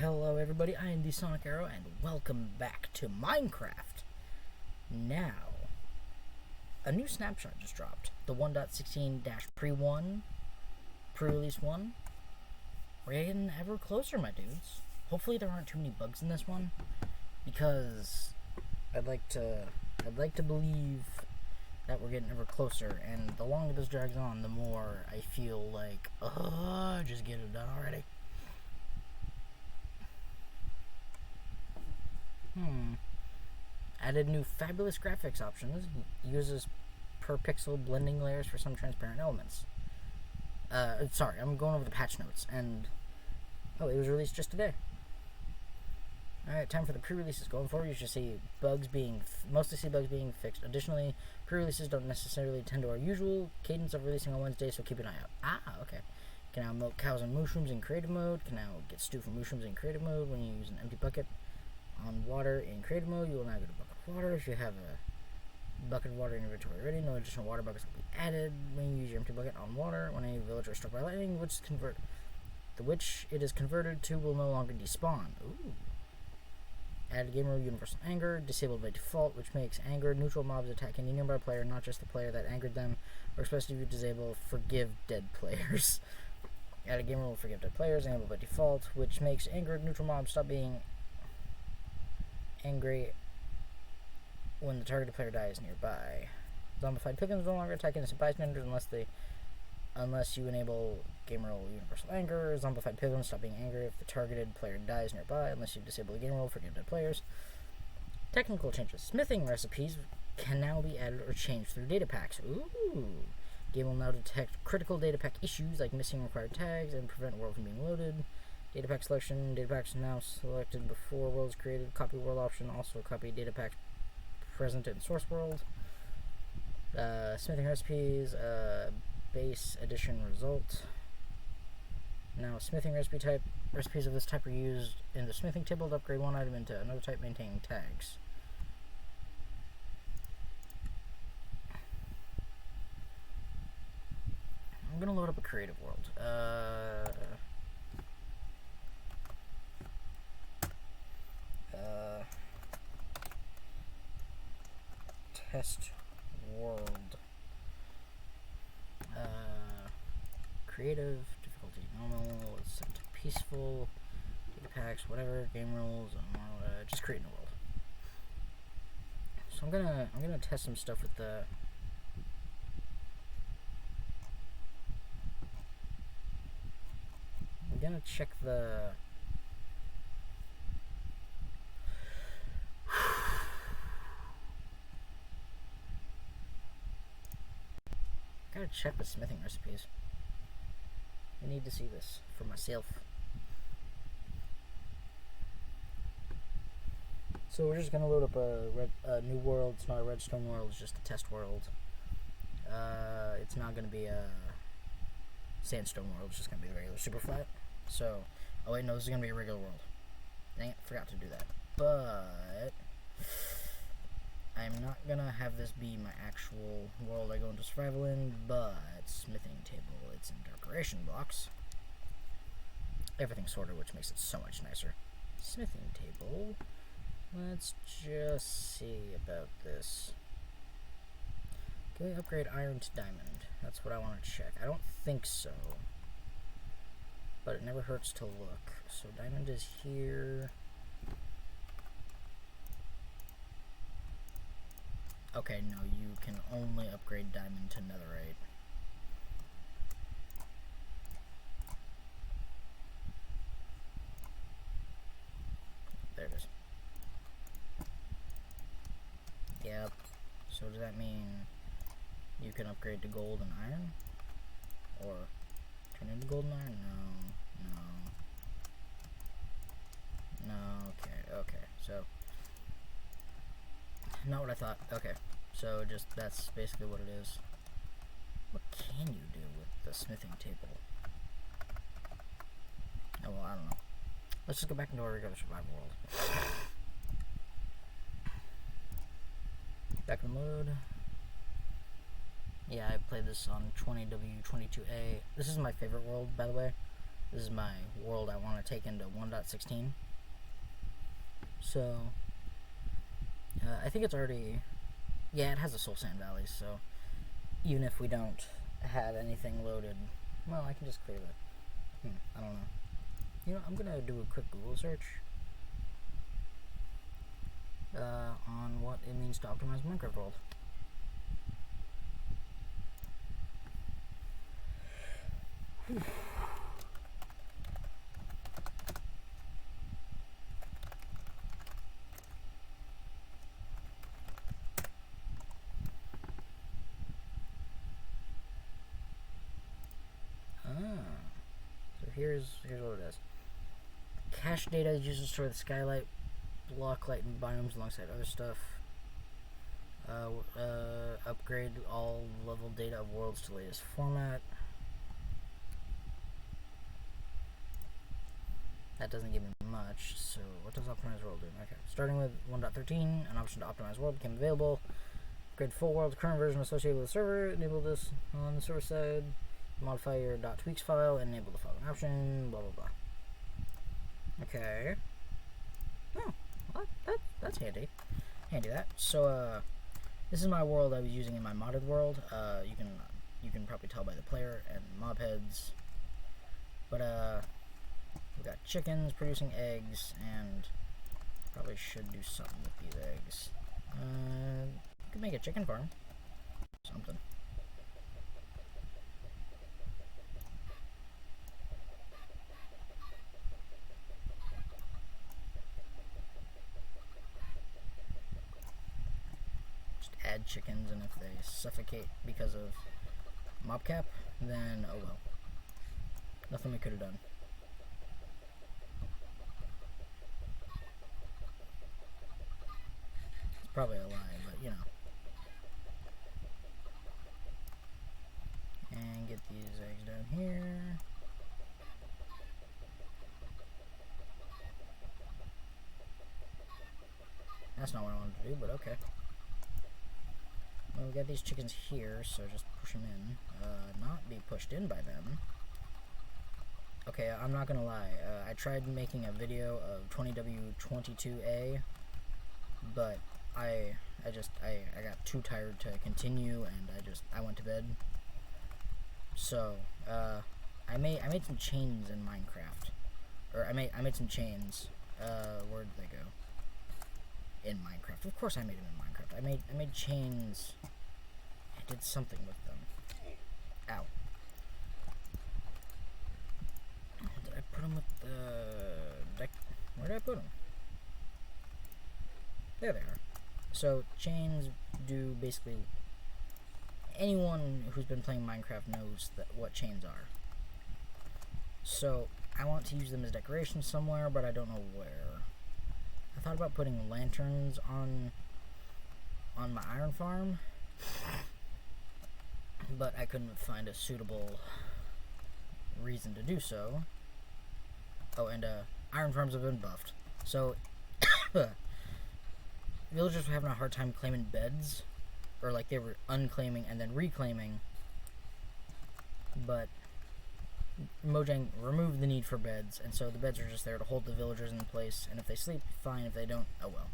Hello everybody, I am the Sonic Arrow and welcome back to Minecraft. Now, a new snapshot just dropped. The 1.16-pre-1, pre-release 1. We're getting ever closer, my dudes. Hopefully there aren't too many bugs in this one, because I'd like to believe that we're getting ever closer, and the longer this drags on, the more I feel like, just get it done already. Added new fabulous graphics options. Uses per pixel blending layers for some transparent elements. Sorry, I'm going over the patch notes, and it was released just today. Alright, time for the pre-releases. Going forward, you should see mostly see bugs being fixed. Additionally, pre-releases don't necessarily tend to our usual cadence of releasing on Wednesday, so keep an eye out. Okay. Can now milk cows and mushrooms in creative mode. Can now get stew from mushrooms in creative mode when you use an empty bucket. On water in creative mode, you will now get a bucket of water. If you have a bucket of water in your inventory already, no additional water buckets will be added when you use your empty bucket on water. When a villager is struck by lightning, the which it is converted to will no longer despawn. Ooh. Added game mode universal anger, disabled by default, which makes angered neutral mobs attack any nearby player, not just the player that angered them, or especially if you disable forgive dead players. Added game mode forgive dead players, enabled by default, which makes angered neutral mobs stop being angry when the targeted player dies nearby. Zombified piglins no longer attack innocent bystanders unless you enable game rule universal anger. Zombified piglins stop being angry if the targeted player dies nearby unless you disable the game rule for dead players. Technical changes. Smithing recipes can now be added or changed through data packs. Ooh. Game will now detect critical data pack issues like missing required tags and prevent world from being loaded. Data pack selection. Data packs now selected before world is created. Copy world option. Also copy data packs present in source world. Smithing recipes. Base edition result. Now smithing recipes of this type are used in the smithing table to upgrade one item into another type, maintaining tags. I'm gonna load up a creative world. Test world. Creative, difficulty normal, let's set to peaceful, data packs, whatever, game rules, just create a world. So I'm gonna test some stuff with the I'm gonna check the gotta check the smithing recipes. I need to see this for myself. So we're just gonna load up a new world. It's not a redstone world, it's just a test world. It's not gonna be a sandstone world, it's just gonna be a regular super flat. So, oh wait, no, this is gonna be a regular world. Dang it, forgot to do that. But I'm not gonna have this be my actual world I go into survival in, but smithing table, it's in decoration blocks. Everything's sorted, which makes it so much nicer. Smithing table. Let's just see about this. Can we upgrade iron to diamond? That's what I want to check. I don't think so, but it never hurts to look. So diamond is here. Okay, no, you can only upgrade diamond to netherite. There it is. Yep. So does that mean you can upgrade to gold and iron? Or turn into gold and iron? No. Okay. So, not what I thought. Okay. So that's basically what it is. What can you do with the smithing table? Oh, well, I don't know. Let's just go back into our regular survival world. Back in the mode. Yeah, I played this on 20W22A. This is my favorite world, by the way. This is my world I want to take into 1.16. So, I think it's already, yeah, it has the soul sand valleys, so even if we don't have anything loaded, well, I can just clear the, I don't know. You know, I'm gonna do a quick Google search on what it means to optimize Minecraft world. So here's what it is. Cache data is used to store the skylight, block light, and biomes alongside other stuff. Upgrade all level data of worlds to latest format. That doesn't give me much, so what does optimize world do? Okay, starting with 1.13, an option to optimize world became available. Upgrade full world, current version associated with the server. Enable this on the server side. Modify your .tweaks file and enable the following option. Blah blah blah. Okay. Oh, well, that's handy. Handy that. So this is my world I was using in my modded world. You can probably tell by the player and mob heads. But we got chickens producing eggs, and probably should do something with these eggs. You could make a chicken farm. Something. Just add chickens, and if they suffocate because of mob cap, then oh well. Nothing we could have done. It's probably a lie, but you know. And get these eggs down here. That's not what I wanted to do, but okay. Well, we got these chickens here, so just push them in. Not be pushed in by them. Okay, I'm not gonna lie. I tried making a video of 20W22A, but I got too tired to continue, and I went to bed. So I made some chains in Minecraft, or I made some chains. Where did they go? In Minecraft. Of course, I made them in Minecraft. I made chains. I did something with them. Ow. Did I put them with the deck? Where did I put them? There they are. So chains do basically. Anyone who's been playing Minecraft knows what chains are. So I want to use them as decoration somewhere, but I don't know where. I thought about putting lanterns on my iron farm, but I couldn't find a suitable reason to do so. Oh, and iron farms have been buffed, so villagers were having a hard time claiming beds, or like they were unclaiming and then reclaiming, but Mojang removed the need for beds, and so the beds are just there to hold the villagers in place, and if they sleep, fine. If they don't, oh well.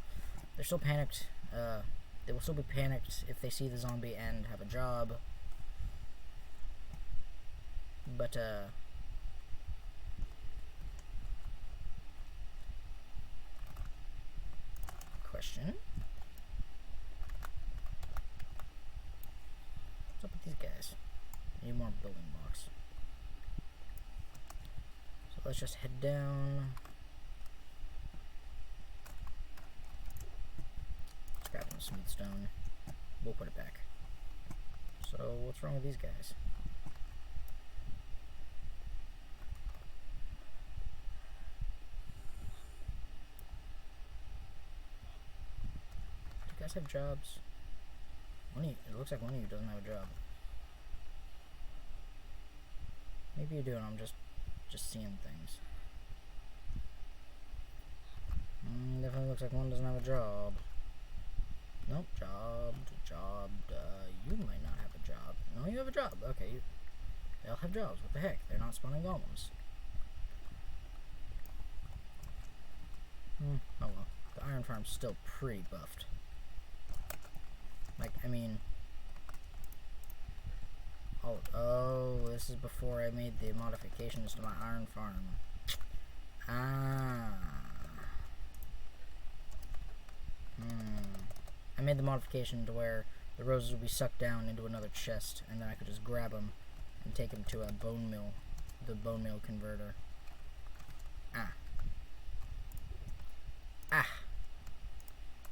They're still panicked. They will still be panicked if they see the zombie and have a job. But, question? What's up with these guys? I need more building blocks. So let's just head down. Scrap some smooth stone. We'll put it back. So what's wrong with these guys? Do you guys have jobs? It looks like one of you doesn't have a job. Maybe you do, and I'm just seeing things. Definitely looks like one doesn't have a job. Nope, jobbed. You might not have a job. No, you have a job. Okay, they all have jobs. What the heck? They're not spawning golems. Oh well. The iron farm's still pretty buffed. Like, I mean... Oh, this is before I made the modifications to my iron farm. Ah. I made the modification to where the roses would be sucked down into another chest, and then I could just grab them and take them to a bone mill, the bone meal converter.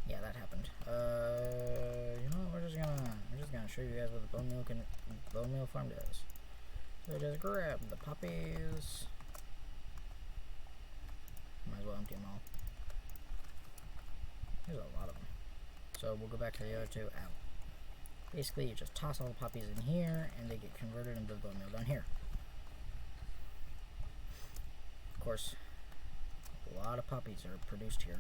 Yeah, that happened. You know what, we're just gonna show you guys what the bone meal farm does. So just grab the poppies. Might as well empty them all. There's a lot of them. So we'll go back to the other two. Out. Basically, you just toss all the poppies in here, and they get converted into bone meal down here. Of course, a lot of poppies are produced here.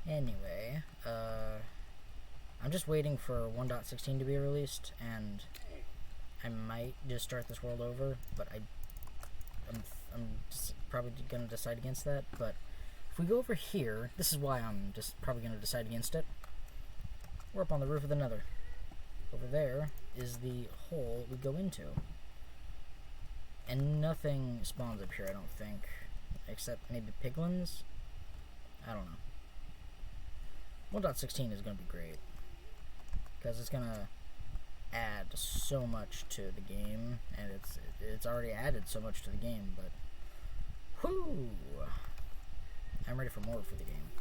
Anyway, I'm just waiting for 1.16 to be released, and I might just start this world over, but I'm just probably gonna decide against that. But if we go over here, this is why I'm just probably gonna decide against it. We're up on the roof of the Nether. Over there is the hole we go into, and nothing spawns up here, I don't think, except maybe piglins. I don't know. 1.16 is going to be great, because it's going to add so much to the game, and it's already added so much to the game, but whoo! I'm ready for more for the game.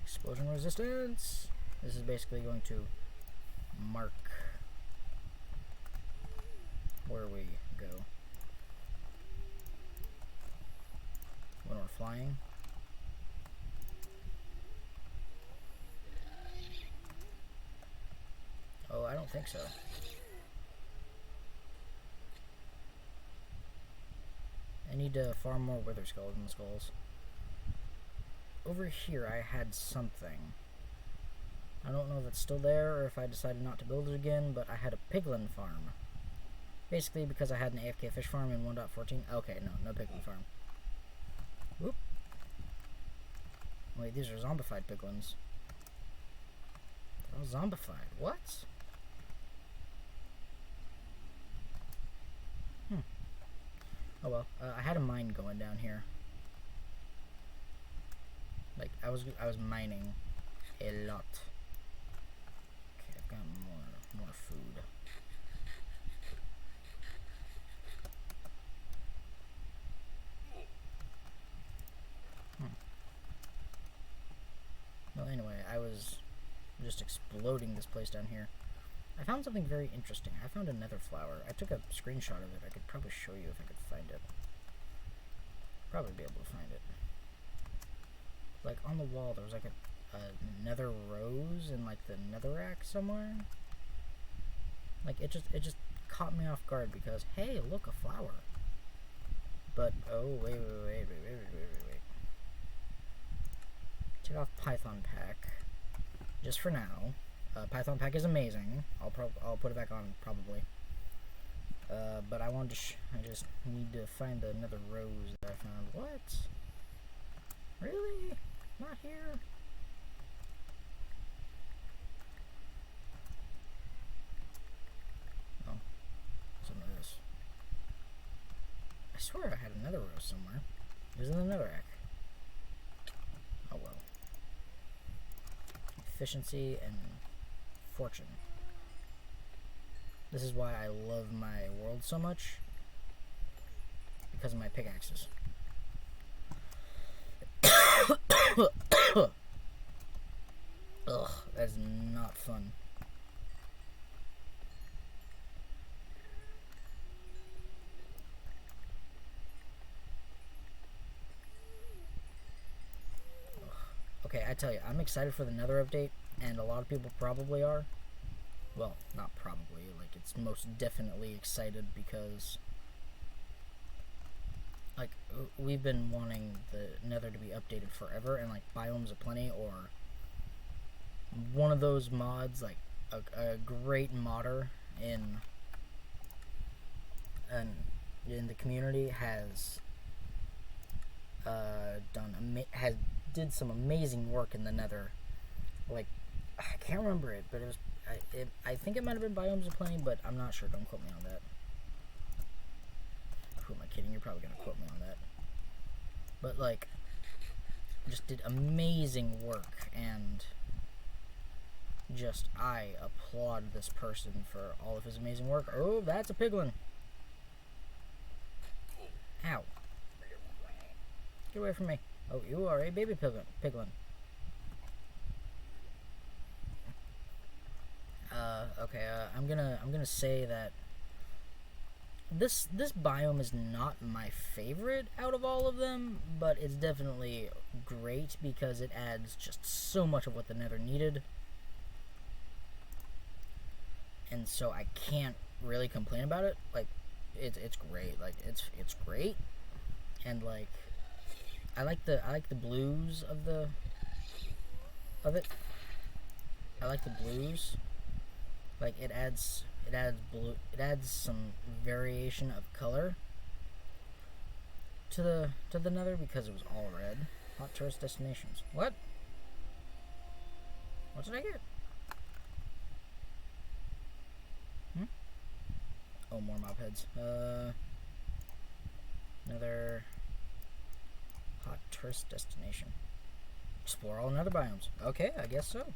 Explosion resistance! This is basically going to mark where we go when we're flying. Oh, I don't think so. I need to farm more wither skeleton skulls. Over here I had something. I don't know if it's still there or if I decided not to build it again, but I had a piglin farm. Basically because I had an AFK fish farm in 1.14. Okay, no piglin farm. Whoop. Wait, these are zombified piglins. They're all zombified. What? Oh well, I had a mine going down here. Like, I was mining a lot. Okay, I've got more food. Well, anyway, I was just exploding this place down here. I found something very interesting. I found a nether flower. I took a screenshot of it. I could probably show you if I could find it. Probably be able to find it. Like, on the wall, there was like a nether rose in like the netherrack somewhere. Like, it just caught me off guard because, hey, look, a flower. But, oh, wait. Take off Python pack. Just for now. Python pack is amazing. I'll put it back on probably. But I wanted to. I just need to find the nether rose that I found. What? Really? Not here? Oh, some of this. I swear I had a nether rose somewhere. It was in the netherrack. Oh well. Efficiency and fortune. This is why I love my world so much, because of my pickaxes. Ugh, that's not fun. Ugh. Okay, I tell you, I'm excited for the Nether update, and a lot of people probably are. Well, not probably, like, it's most definitely excited because, like, we've been wanting the Nether to be updated forever, and, like, biomes aplenty, or one of those mods, like a great modder in the community has did some amazing work in the Nether. Like, I can't remember it, but it was I think it might have been Biomes of Plenty, but I'm not sure. Don't quote me on that. Who am I kidding? You're probably gonna quote me on that. But like, just did amazing work, and just I applaud this person for all of his amazing work. Oh, that's a piglin. Ow. Get away from me. Oh, you are a baby piglin. Okay, I'm gonna say that this biome is not my favorite out of all of them, but it's definitely great because it adds just so much of what the Nether needed. And so I can't really complain about it. Like, it's great. Like, it's great. And like, I like the blues of it. I like the blues. Like, it adds some variation of color to the Nether because it was all red. Hot tourist destinations. What did I get? Oh, more mob heads. Another hot tourist destination. Explore all Nether biomes. Okay, I guess so.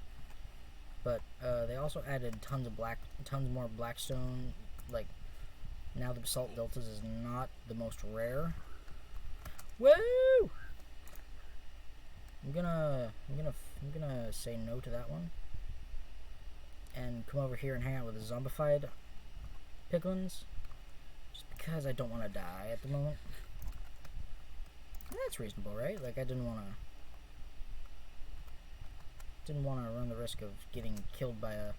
But they also added tons more blackstone. Like, now the basalt deltas is not the most rare. Woo! I'm gonna say no to that one, and come over here and hang out with the zombified piglins, just because I don't want to die at the moment. And that's reasonable, right? Like, I didn't want to run the risk of getting killed by a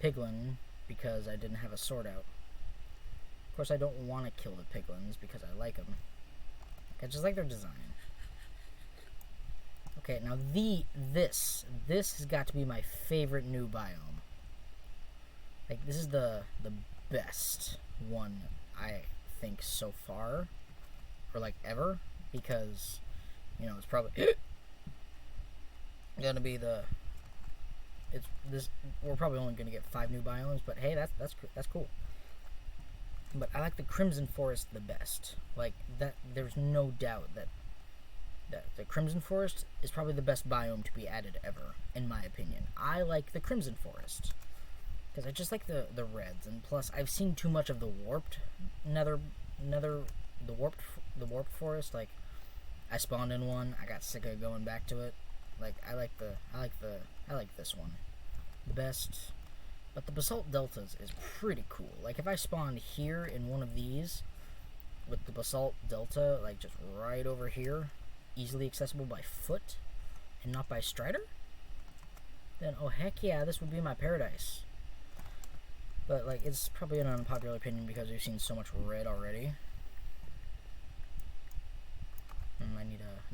piglin because I didn't have a sword out. Of course, I don't want to kill the piglins because I like them. I just like their design. Okay, now this has got to be my favorite new biome. Like, this is the best one, I think, so far, or like ever, because, you know, it's probably gonna be we're probably only gonna get 5 new biomes, but hey, that's cool. But I like the Crimson Forest the best. Like, that, there's no doubt that the Crimson Forest is probably the best biome to be added ever, in my opinion. I like the Crimson Forest because I just like the reds, and plus I've seen too much of the warped the warped forest. Like, I spawned in one, I got sick of going back to it. Like, I like this one the best. But the basalt deltas is pretty cool. Like, if I spawned here in one of these with the basalt delta, like, just right over here, easily accessible by foot and not by strider, then oh heck yeah, this would be my paradise. But like, it's probably an unpopular opinion because we've seen so much red already. I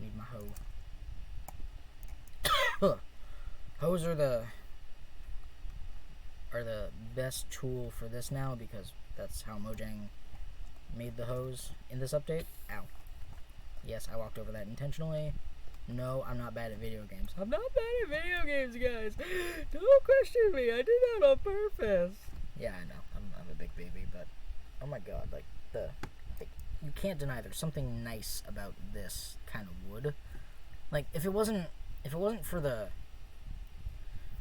need my hoe. Hoes are the best tool for this now because that's how Mojang made the hose in this update. Ow. Yes, I walked over that intentionally. No, I'm not bad at video games. I'm not bad at video games, guys. Don't question me. I did that on purpose. Yeah, I know. I'm a big baby, but oh my god, like you can't deny there's something nice about this kind of wood. Like, if it wasn't for the,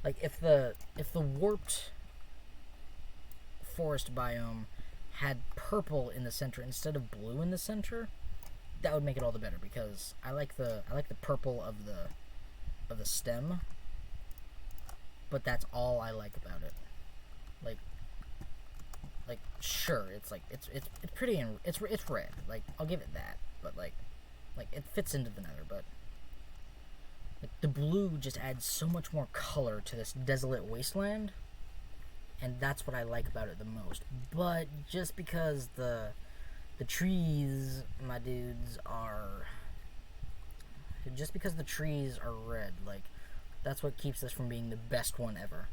like, if the warped forest biome had purple in the center instead of blue in the center, that would make it all the better, because I like the purple of the stem, but that's all I like about it. Like sure, it's pretty and it's red. Like, I'll give it that, but like it fits into the Nether, but like, the blue just adds so much more color to this desolate wasteland, and that's what I like about it the most. But just because the trees, my dudes, are red, like, That's what keeps this from being the best one ever.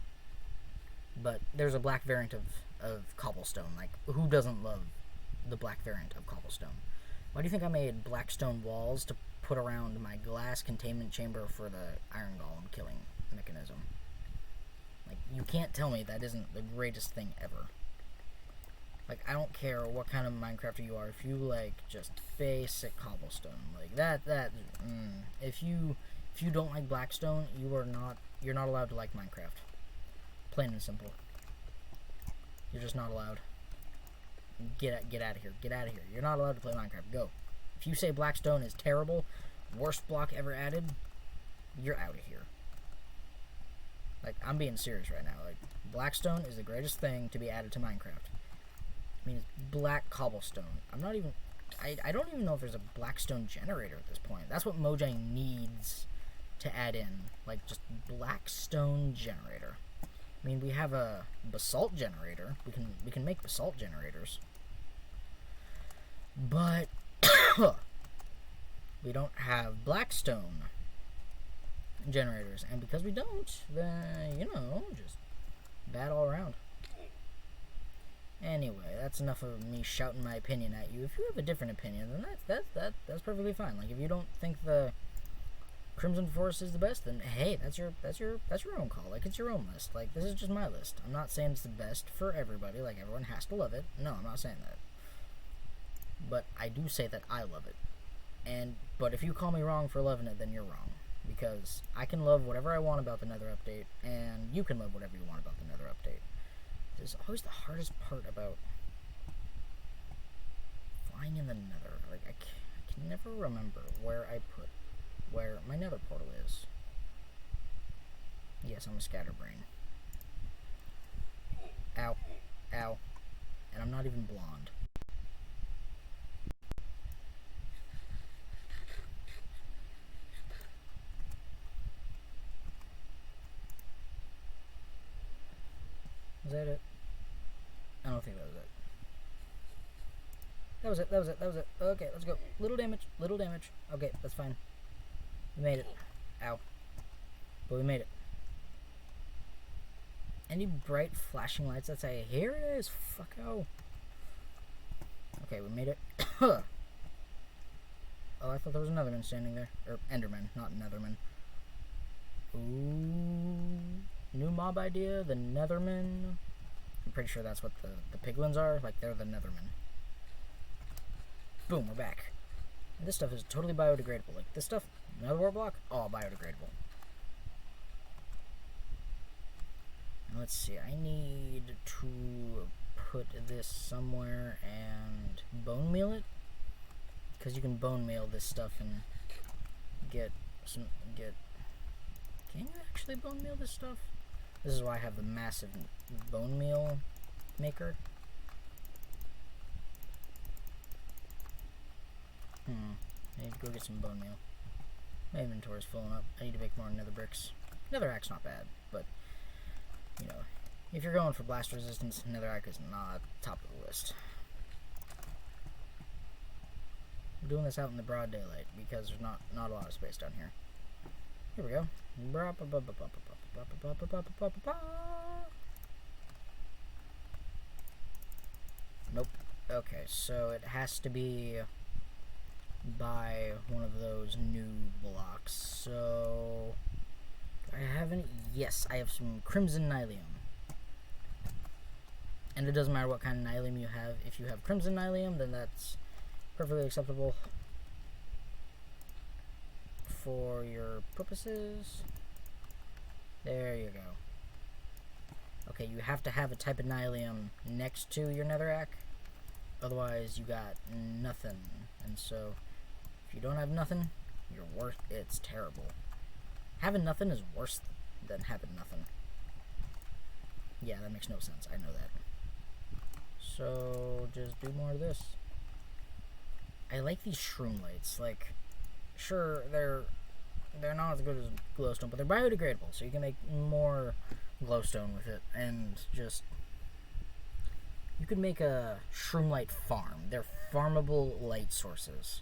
But there's a black variant of cobblestone. Like, who doesn't love the black variant of cobblestone? Why do you think I made black stone walls to put around my glass containment chamber for the iron golem killing mechanism? Like, you can't tell me that isn't the greatest thing ever. Like, I don't care what kind of Minecrafter you are, if you like just basic cobblestone, like if you don't like blackstone, you're not allowed to like Minecraft. Plain and simple. You're just not allowed. Get out of here. Get out of here. You're not allowed to play Minecraft. Go. If you say blackstone is terrible, worst block ever added, you're out of here. Like, I'm being serious right now. Like, blackstone is the greatest thing to be added to Minecraft. I mean, it's black cobblestone. I don't even know if there's a blackstone generator at this point. That's what Mojang needs to add in. Like, just blackstone generator. I mean, we have a basalt generator. We can make basalt generators. But we don't have blackstone generators. And because we don't, then, just bad all around. Anyway, that's enough of me shouting my opinion at you. If you have a different opinion, then that's perfectly fine. Like, if you don't think the Crimson Forest is the best, then hey, that's your own call. Like, it's your own list. Like, this is just my list. I'm not saying it's the best for everybody. Like, everyone has to love it. No, I'm not saying that. But I do say that I love it. But if you call me wrong for loving it, then you're wrong. Because I can love whatever I want about the Nether update, and you can love whatever you want about the Nether update. This is always the hardest part about flying in the Nether. Like, I can never remember where my Nether portal is. Yes, I'm a scatterbrain. Ow. Ow. And I'm not even blonde. Is that it? I don't think that was it. That was it. Okay, let's go. Little damage. Okay, that's fine. We made it. Ow. But we made it. Any bright flashing lights that say, here it is, fucko. Okay, we made it. Oh, I thought there was another man standing there. Or Enderman, not Netherman. Ooh. New mob idea, the Netherman. I'm pretty sure that's what the piglins are. Like, they're the Nethermen. Boom, we're back. And this stuff is totally biodegradable. Like, this stuff, another war block, all biodegradable. And let's see, I need to put this somewhere and bone meal it. Because you can bone meal this stuff and get. Can you actually bone meal this stuff? This is why I have the massive bone meal maker. I need to go get some bone meal. My inventory's filling up. I need to make more nether bricks. Netherrack's not bad, but, if you're going for blast resistance, netherrack is not top of the list. I'm doing this out in the broad daylight because there's not a lot of space down here. Here we go. Nope. Okay, so it has to be by one of those new blocks. So, do I have any? Yes, I have some crimson nylium. And it doesn't matter what kind of nylium you have. If you have crimson nylium, then that's perfectly acceptable for your purposes. There you go. Okay, you have to have a type of nylium next to your netherrack. Otherwise, you got nothing. And so, if you don't have nothing, it's terrible. Having nothing is worse than having nothing. Yeah, that makes no sense. I know that. So, just do more of this. I like these shroom lights. Like, sure, they're not as good as glowstone, but they're biodegradable, so you can make more glowstone with it, and just you could make a shroom light farm. They're farmable light sources.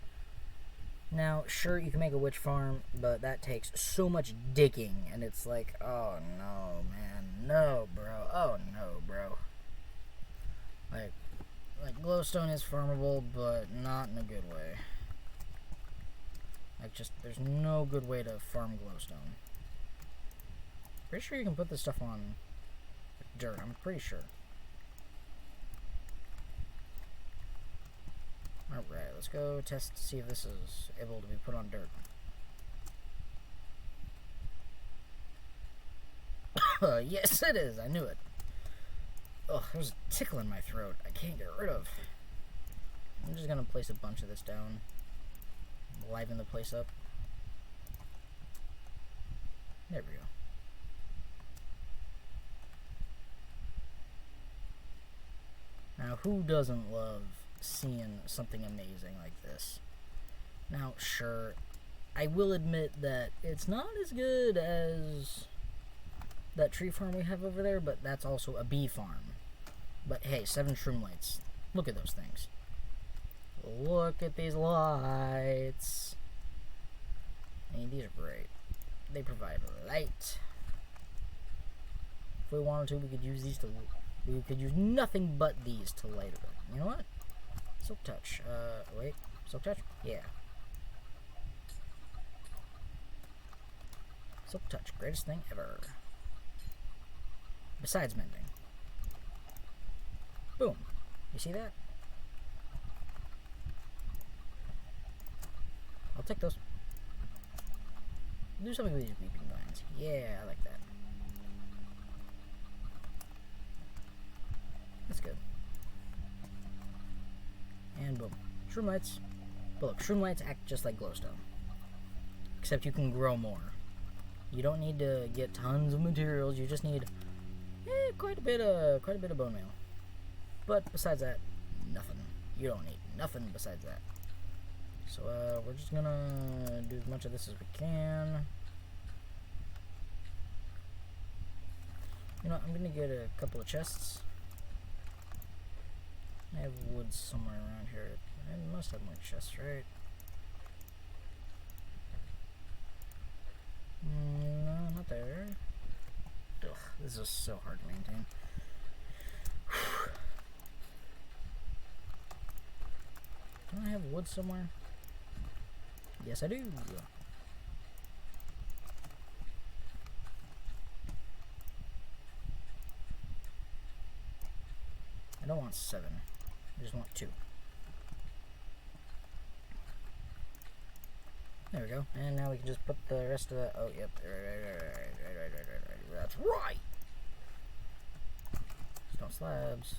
Now, sure, you can make a witch farm, but that takes so much digging, and it's like, oh no, man, no, bro, oh no, bro. Like glowstone is farmable, but not in a good way. Like, just, there's no good way to farm glowstone. Pretty sure you can put this stuff on dirt, I'm pretty sure. Alright, let's go test to see if this is able to be put on dirt. Yes, it is. I knew it. Ugh, there's a tickle in my throat I can't get rid of. I'm just gonna place a bunch of this down. Liven the place up. There we go. Now, who doesn't love seeing something amazing like this? Now, sure, I will admit that it's not as good as that tree farm we have over there, but that's also a bee farm. But hey, 7 shroom lights. Look at those things. Look at these lights. I mean, these are great. They provide light. If we wanted to, we could use these to... We could use nothing but these to light it up. You know what? Silk touch. Wait. Silk touch? Yeah. Silk touch. Greatest thing ever. Besides mending. Boom. You see that? I'll take those. Do something with these weeping vines. Yeah, I like that. That's good. And boom. Shroom lights. But look, shroom lights act just like glowstone. Except you can grow more. You don't need to get tons of materials. You just need quite a bit of bone meal. But besides that, nothing. You don't need nothing besides that. So we're just gonna do as much of this as we can. You know, I'm gonna get a couple of chests. I have wood somewhere around here. I must have more chests, right? No, not there. Ugh, this is so hard to maintain. Don't I have wood somewhere? Yes, I do. I don't want 7. I just want 2. There we go. And now we can just put the rest of the... Oh, yep. Right. That's right! Stone slabs.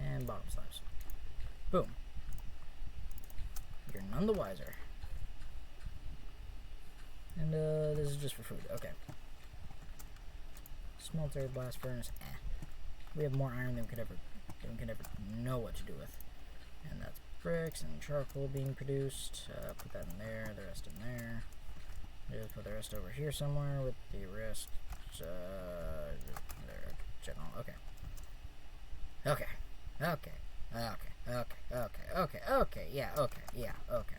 And bottom slabs. Boom. You're none the wiser. And this is just for food. Okay. Smelter, blast furnace. We have more iron than we could ever know what to do with. And that's bricks and charcoal being produced. Put that in there. The rest in there. Just put the rest over here somewhere with the rest. There. General. Okay. Okay. Yeah, okay.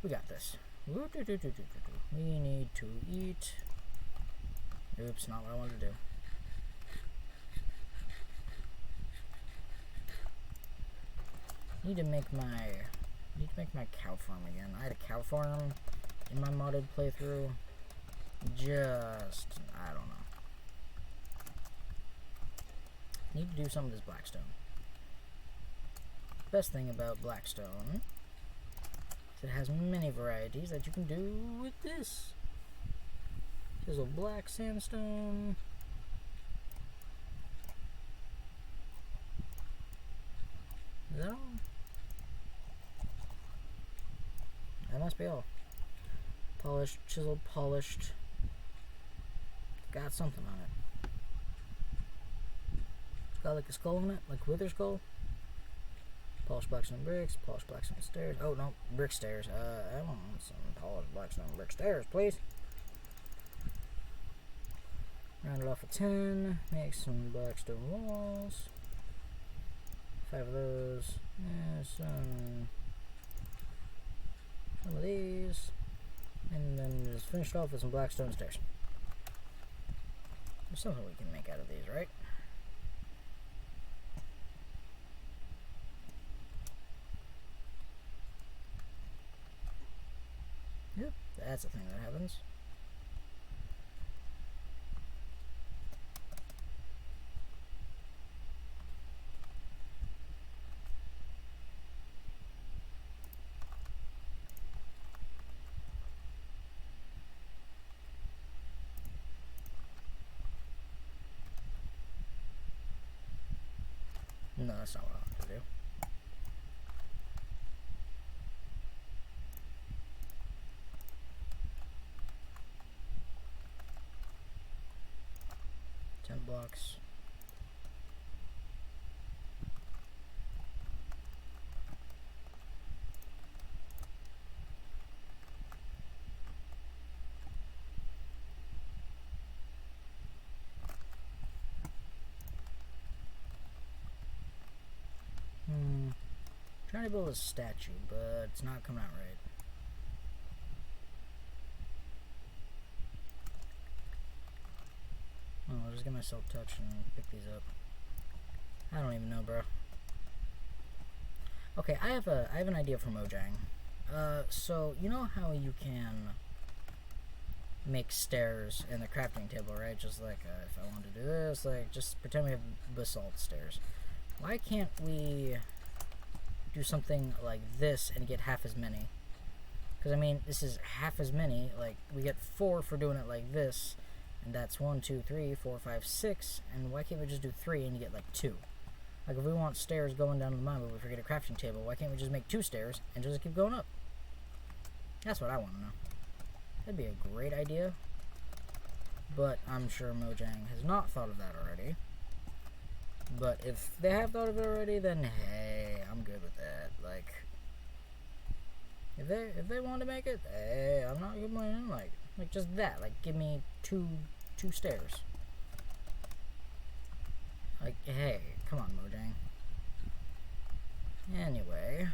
We got this. We need to eat. Oops, not what I wanted to do. Need to make my cow farm again. I had a cow farm in my modded playthrough. Just, I don't know. Need to do some of this blackstone. Best thing about blackstone is it has many varieties that you can do with this. There's a black sandstone. Is that all? That must be all. Polished, chiseled, polished. Got something on it. Got like a skull on it, like Wither skull. Polished blackstone bricks, polished blackstone stairs. Oh no, brick stairs. I want some polished blackstone brick stairs, please. Round it off a 10. Make some blackstone walls. 5 of those. Some of these. And then just finish it off with some blackstone stairs. There's something we can make out of these, right? Yep, that's a thing that happens. No, that's not what I want to do. Blocks. Trying to build a statue, but it's not coming out right. Oh, I'll just get myself touch and pick these up. I don't even know, bro. Okay, I have an idea for Mojang. So you know how you can make stairs in the crafting table, right? Just like if I want to do this, like just pretend we have basalt stairs. Why can't we do something like this and get half as many? Because I mean, this is half as many. Like we get 4 for doing it like this. And that's 1, 2, 3, 4, 5, 6. And why can't we just do 3 and you get like 2? Like if we want stairs going down to the mine, but we forget a crafting table, why can't we just make 2 stairs and just keep going up? That's what I want to know. That'd be a great idea. But I'm sure Mojang has not thought of that already. But if they have thought of it already, then hey, I'm good with that. Like, if they want to make it, hey, I'm not complaining. Like just that. Like, give me two stairs. Like, hey, come on, Mojang. Anyway,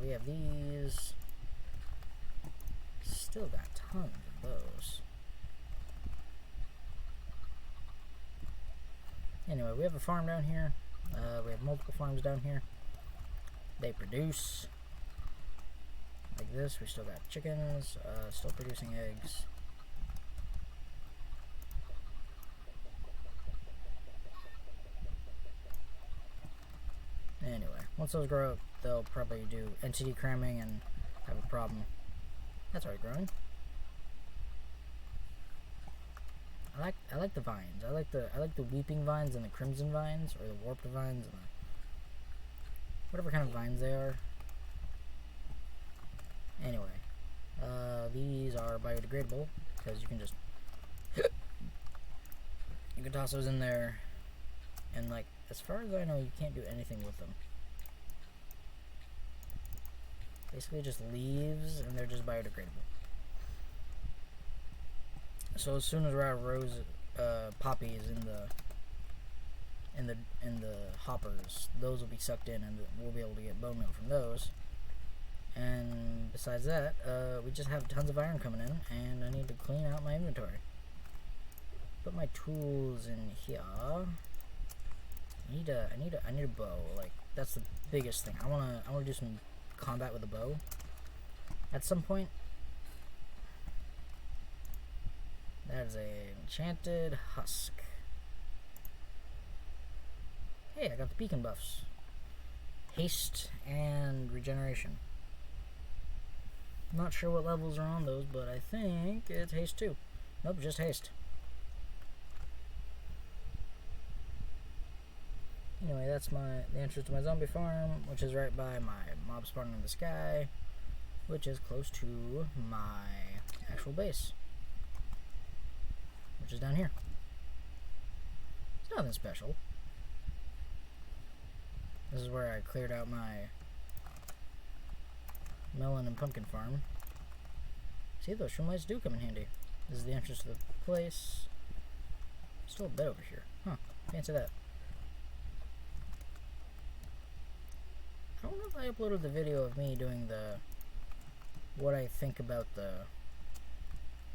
we have these. Still got tons of those. Anyway, we have a farm down here. We have multiple farms down here. They produce. Like this, we still got chickens, still producing eggs. Anyway, once those grow up, they'll probably do entity cramming and have a problem. That's already growing. I like the vines. I like the weeping vines and the crimson vines, or the warped vines, and the whatever kind of vines they are. Anyway, these are biodegradable because you can just you can toss those in there, and like as far as I know, you can't do anything with them. Basically, just leaves, and they're just biodegradable. So as soon as we're out of rose poppies in the hoppers, those will be sucked in, and we'll be able to get bone meal from those. And besides that, we just have tons of iron coming in, and I need to clean out my inventory. Put my tools in here. I need a bow. Like that's the biggest thing. I wanna do some combat with a bow at some point. That is a enchanted husk. Hey, I got the beacon buffs. Haste and regeneration. Not sure what levels are on those, but I think it's haste 2. Nope, just haste. Anyway, that's the entrance to my zombie farm, which is right by my mob spawner in the sky, which is close to my actual base, which is down here. It's nothing special. This is where I cleared out my melon and pumpkin farm. See, those shroom lights do come in handy. This is the entrance to the place. Still a bed over here. Huh, fancy that. don't know if I uploaded the video of me doing the what I think about the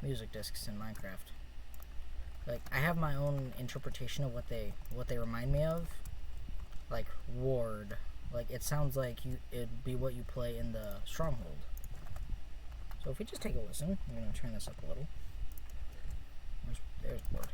music discs in Minecraft. Like, I have my own interpretation of what they remind me of. Like Ward. Like, it sounds like it'd be what you play in the Stronghold. So if we just take a listen, I'm gonna turn this up a little. There's Ward.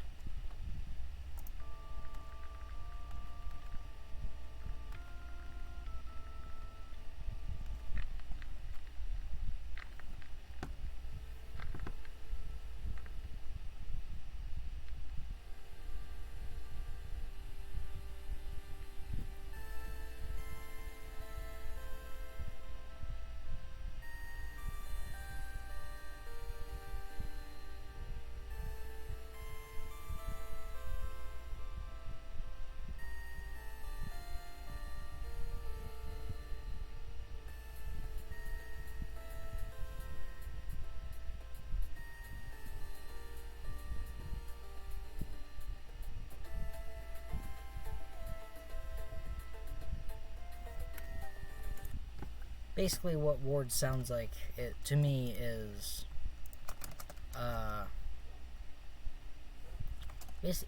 Basically, what Ward sounds like, to me, is,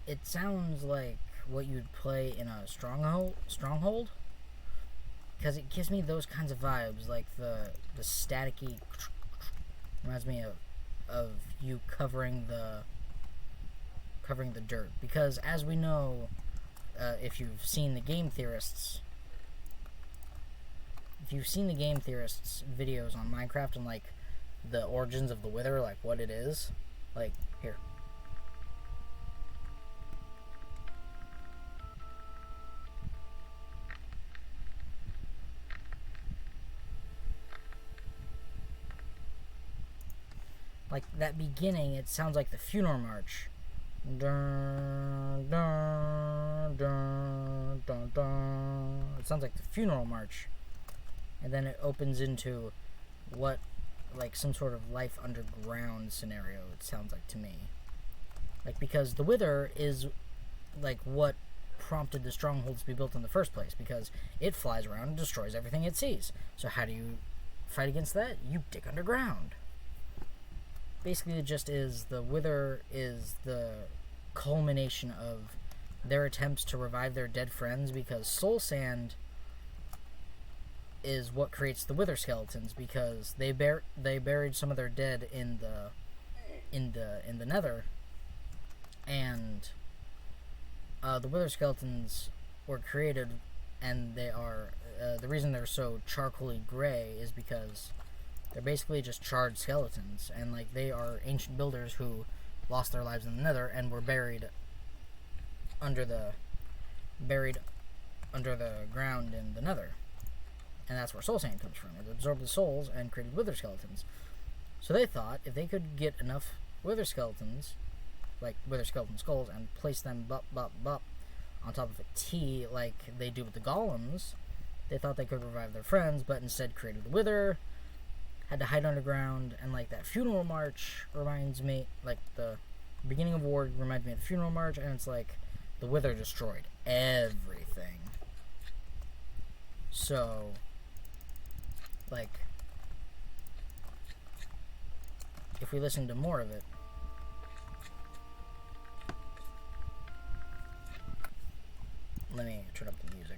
it sounds like what you'd play in a stronghold, because it gives me those kinds of vibes, like the staticky, reminds me of you covering the dirt, because as we know, if you've seen the Game Theorists videos on Minecraft and like the origins of the Wither, like what it is, like here. Like that beginning, it sounds like the funeral march. Dun, dun, dun, dun, dun. It sounds like the funeral march. And then it opens into what, like, some sort of life underground scenario, it sounds like to me. Like, because the Wither is, like, what prompted the strongholds to be built in the first place, because it flies around and destroys everything it sees. So how do you fight against that? You dig underground. Basically, it just is, the Wither is the culmination of their attempts to revive their dead friends, because soul sand is what creates the Wither skeletons, because they buried some of their dead in the Nether, and the Wither skeletons were created, and they are the reason they're so charcoaly gray is because they're basically just charred skeletons, and like they are ancient builders who lost their lives in the Nether and were buried under the ground in the Nether. And that's where soul sand comes from. It absorbed the souls and created Wither skeletons. So they thought if they could get enough Wither skeletons, like Wither skeleton skulls, and place them on top of a T like they do with the golems, they thought they could revive their friends, but instead created the Wither, had to hide underground, and like that funeral march reminds me, like the beginning of Ward reminds me of the funeral march, and it's like the Wither destroyed everything. So, like, if we listen to more of it, let me turn up the music.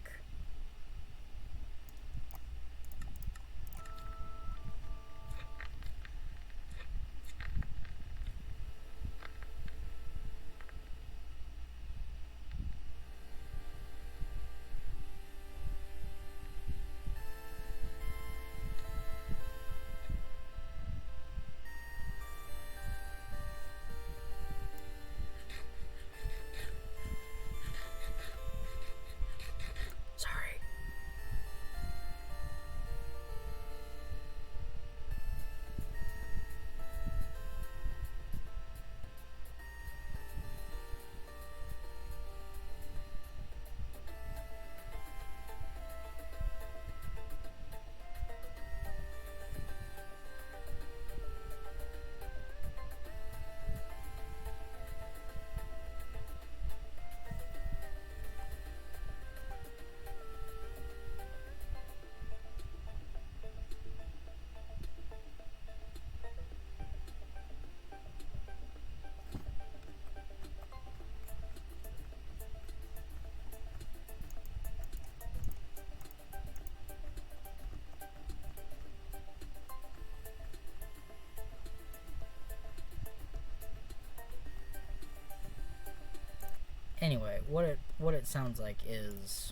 anyway, what it sounds like is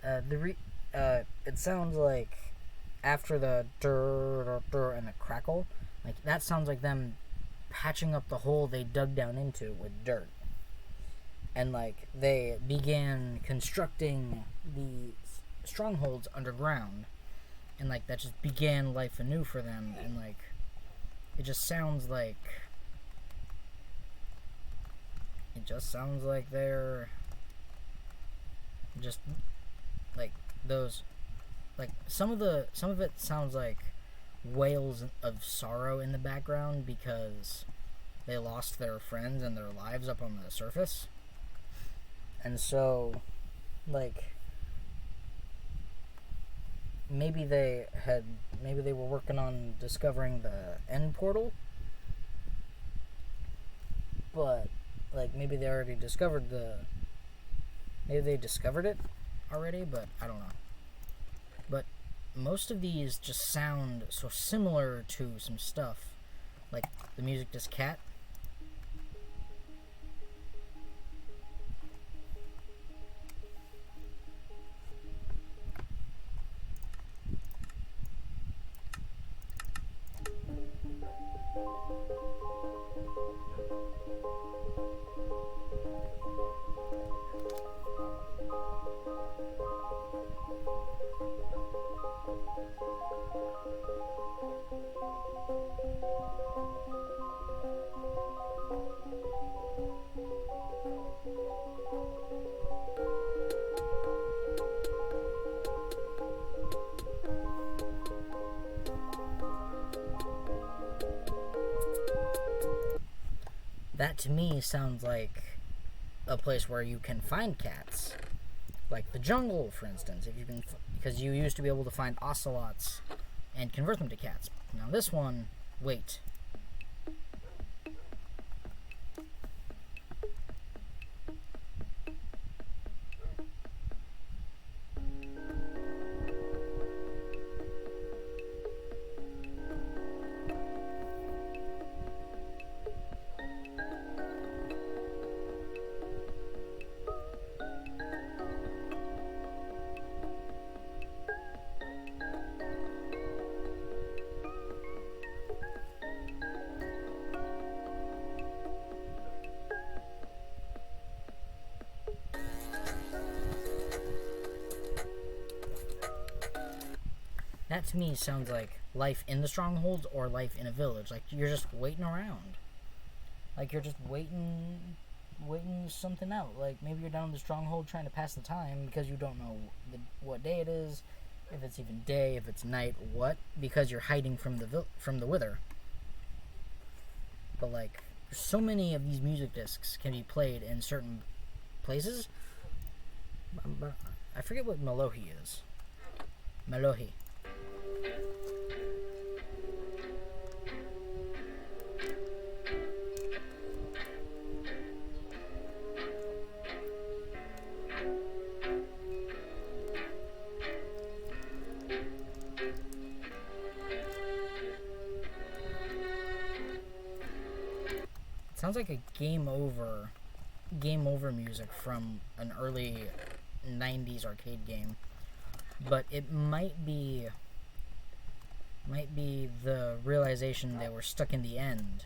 it sounds like after the dur and the crackle, like that sounds like them patching up the hole they dug down into with dirt. And like they began constructing the strongholds underground, and like that just began life anew for them. And like it just sounds like they're just like those, like some of it sounds like wails of sorrow in the background because they lost their friends and their lives up on the surface. And so, like, maybe they were working on discovering the end portal, but like maybe they discovered it already, but I don't know. But most of these just sound so similar to some stuff, like the music This Cat. That to me sounds like a place where you can find cats, like the jungle, for instance. If you can, because you used to be able to find ocelots and convert them to cats. Now this one, wait. That to me sounds like life in the strongholds or life in a village. Like you're just waiting around. Like you're just waiting something out. Like maybe you're down in the stronghold trying to pass the time because you don't know what day it is, if it's even day, if it's night, what, because you're hiding from the wither. But like so many of these music discs can be played in certain places. I forget what Melohi is. Melohi. Sounds like a game over music from an early 90s arcade game, but it might be the realization they were stuck in the end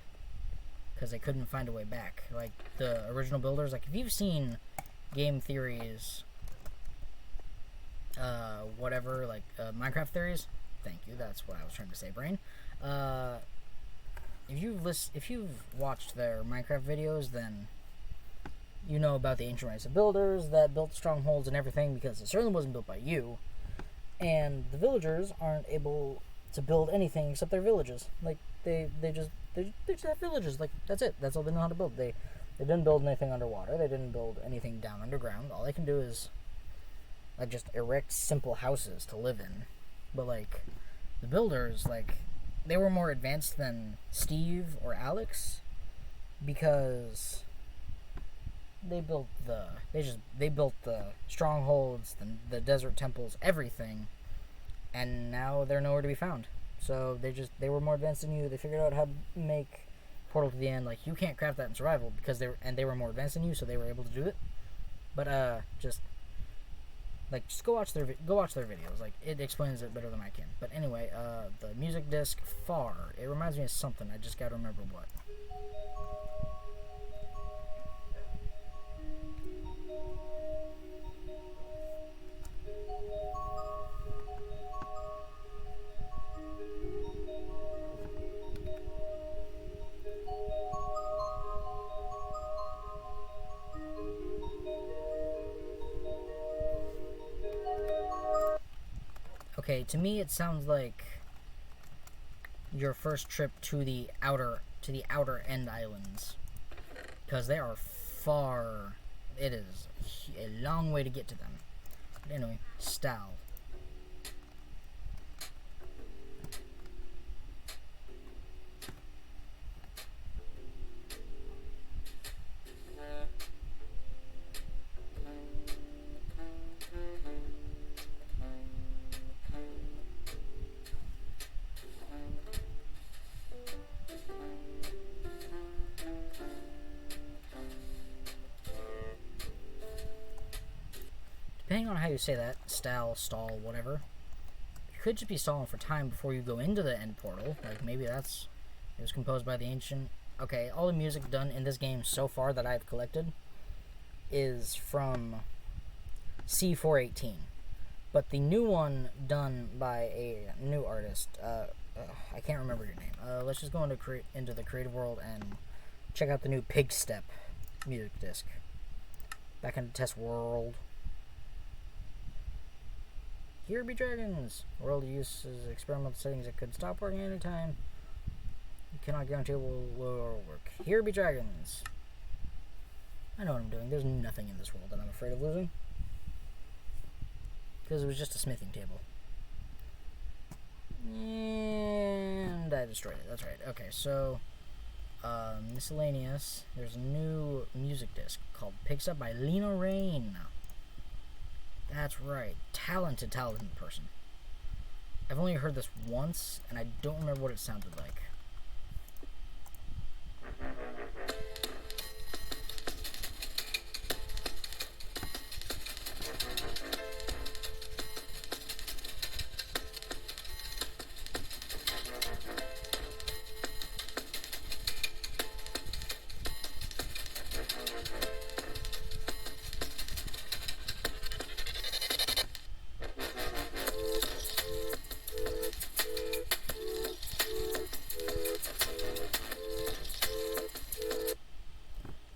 because they couldn't find a way back. Like the original builders, like if you've seen Game Theory's Minecraft Theories, thank you, that's what I was trying to say, brain. If you've watched their Minecraft videos, then you know about the ancient race of builders that built strongholds and everything, because it certainly wasn't built by you. And the villagers aren't able to build anything except their villages. Like they just have villages. Like that's it. That's all they know how to build. They didn't build anything underwater. They didn't build anything down underground. All they can do is like just erect simple houses to live in. But like the builders, like they were more advanced than Steve or Alex because they built the strongholds, the desert temples, everything, and now they're nowhere to be found. So they were more advanced than you. They figured out how to make portal to the end, like, you can't craft that in survival because they were more advanced than you, so they were able to do it. But just go watch their videos. Like, it explains it better than I can. But anyway, the music disc far. It reminds me of something. I just gotta remember what. Okay, to me it sounds like your first trip to the outer end islands, because they are far. It is a long way to get to them. But anyway, Stal. Depending on how you say that, stall, whatever, you could just be stalling for time before you go into the end portal. Like, maybe it was composed by the ancient. Okay, all the music done in this game so far that I've collected is from C418. But the new one done by a new artist, I can't remember your name. Let's just go into the creative world and check out the new Pig Step music disc. Back into test world. Here be dragons. World uses experimental settings that could stop working anytime. You cannot guarantee it will work. Here be dragons. I know what I'm doing. There's nothing in this world that I'm afraid of losing. Because it was just a smithing table. And I destroyed it. That's right. Okay, so miscellaneous. There's a new music disc called Picks Up by Lena Rain. That's right. Talented person. I've only heard this once, and I don't remember what it sounded like.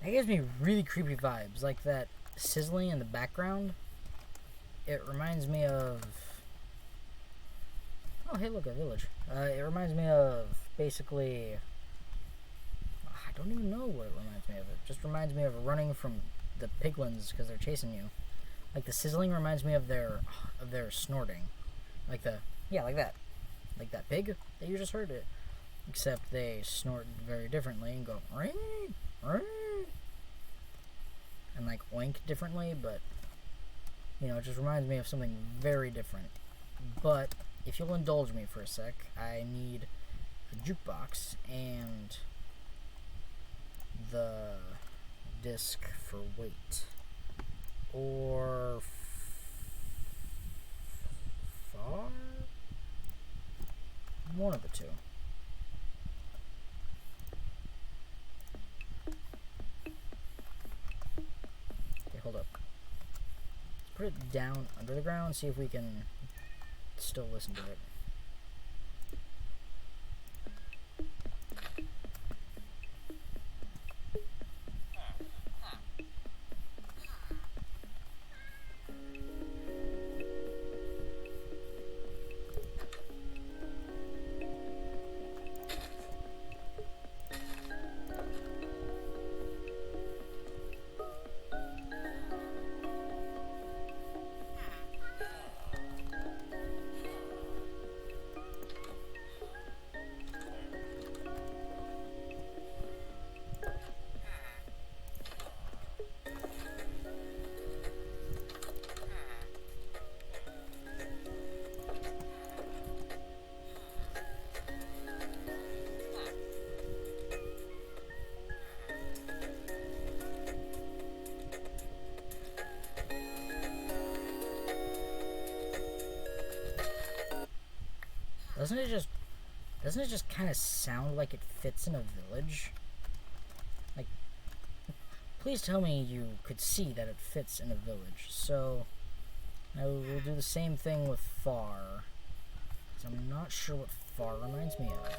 It gives me really creepy vibes, like that sizzling in the background. It reminds me of... Oh, hey, look, a village. It reminds me of, basically... I don't even know what it reminds me of. It just reminds me of running from the piglins because they're chasing you. Like, the sizzling reminds me of their snorting. Like like that. Like that pig that you just heard it. Except they snort very differently and go... Ring, ring. And like oink differently, but you know, it just reminds me of something very different. But if you'll indulge me for a sec, I need a jukebox and the disc for weight, or far, one of the two. Hold up. Let's put it down under the ground, see if we can still listen to it. doesn't it just kind of sound like it fits in a village? Like, please tell me you could see that it fits in a village. So I will do the same thing with far. So I'm not sure what far reminds me of.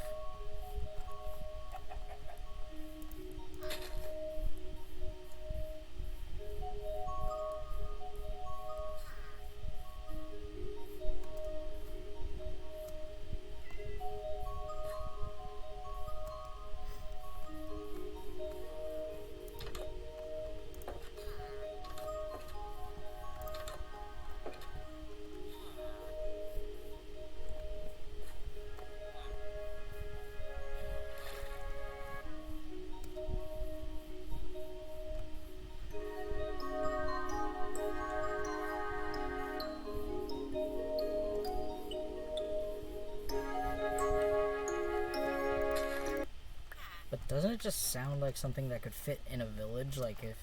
But doesn't it just sound like something that could fit in a village? Like if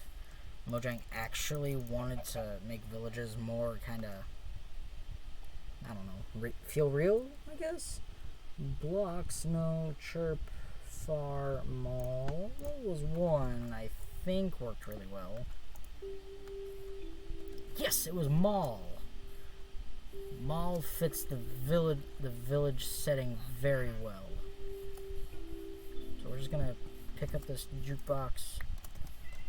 Mojang actually wanted to make villages more kind of, I don't know, feel real, I guess? Blocks, no, chirp, far, mall. That was one I think worked really well. Yes, it was mall. Mall fits the village setting very well. So we're just gonna pick up this jukebox,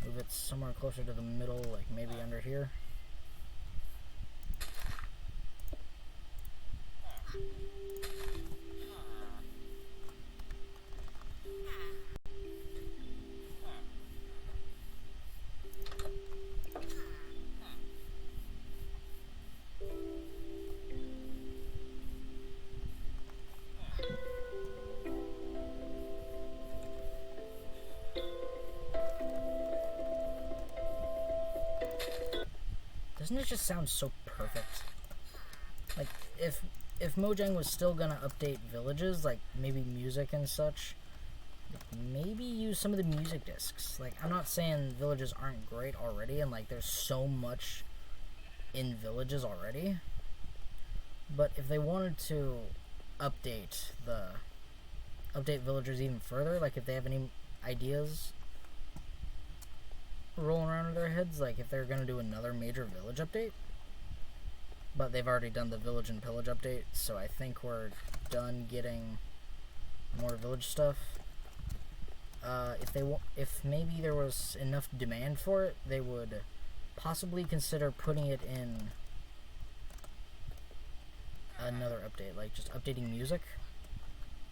move it somewhere closer to the middle, like maybe under here. Doesn't it just sound so perfect? Like, if Mojang was still gonna update villages, like maybe music and such, maybe use some of the music discs. Like, I'm not saying villages aren't great already, and like there's so much in villages already, but if they wanted to update villagers even further, like if they have any ideas rolling around in their heads, like if they're gonna do another major village update, but they've already done the village and pillage update, so I think we're done getting more village stuff. If maybe there was enough demand for it, they would possibly consider putting it in another update, like just updating music.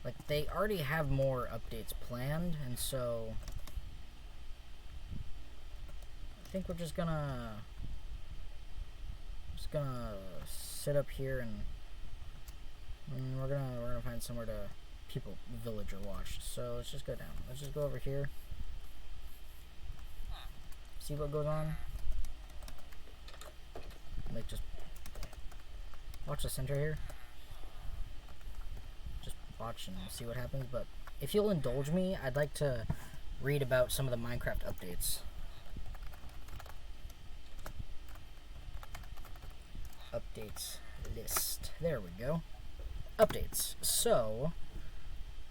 Like they already have more updates planned, and so I think we're just gonna sit up here and we're gonna find somewhere to people villager watch. So let's just go down. Let's just go over here. See what goes on. Like just watch the center here. Just watch and see what happens. But if you'll indulge me, I'd like to read about some of the Minecraft updates. Updates list. There we go. Updates. So,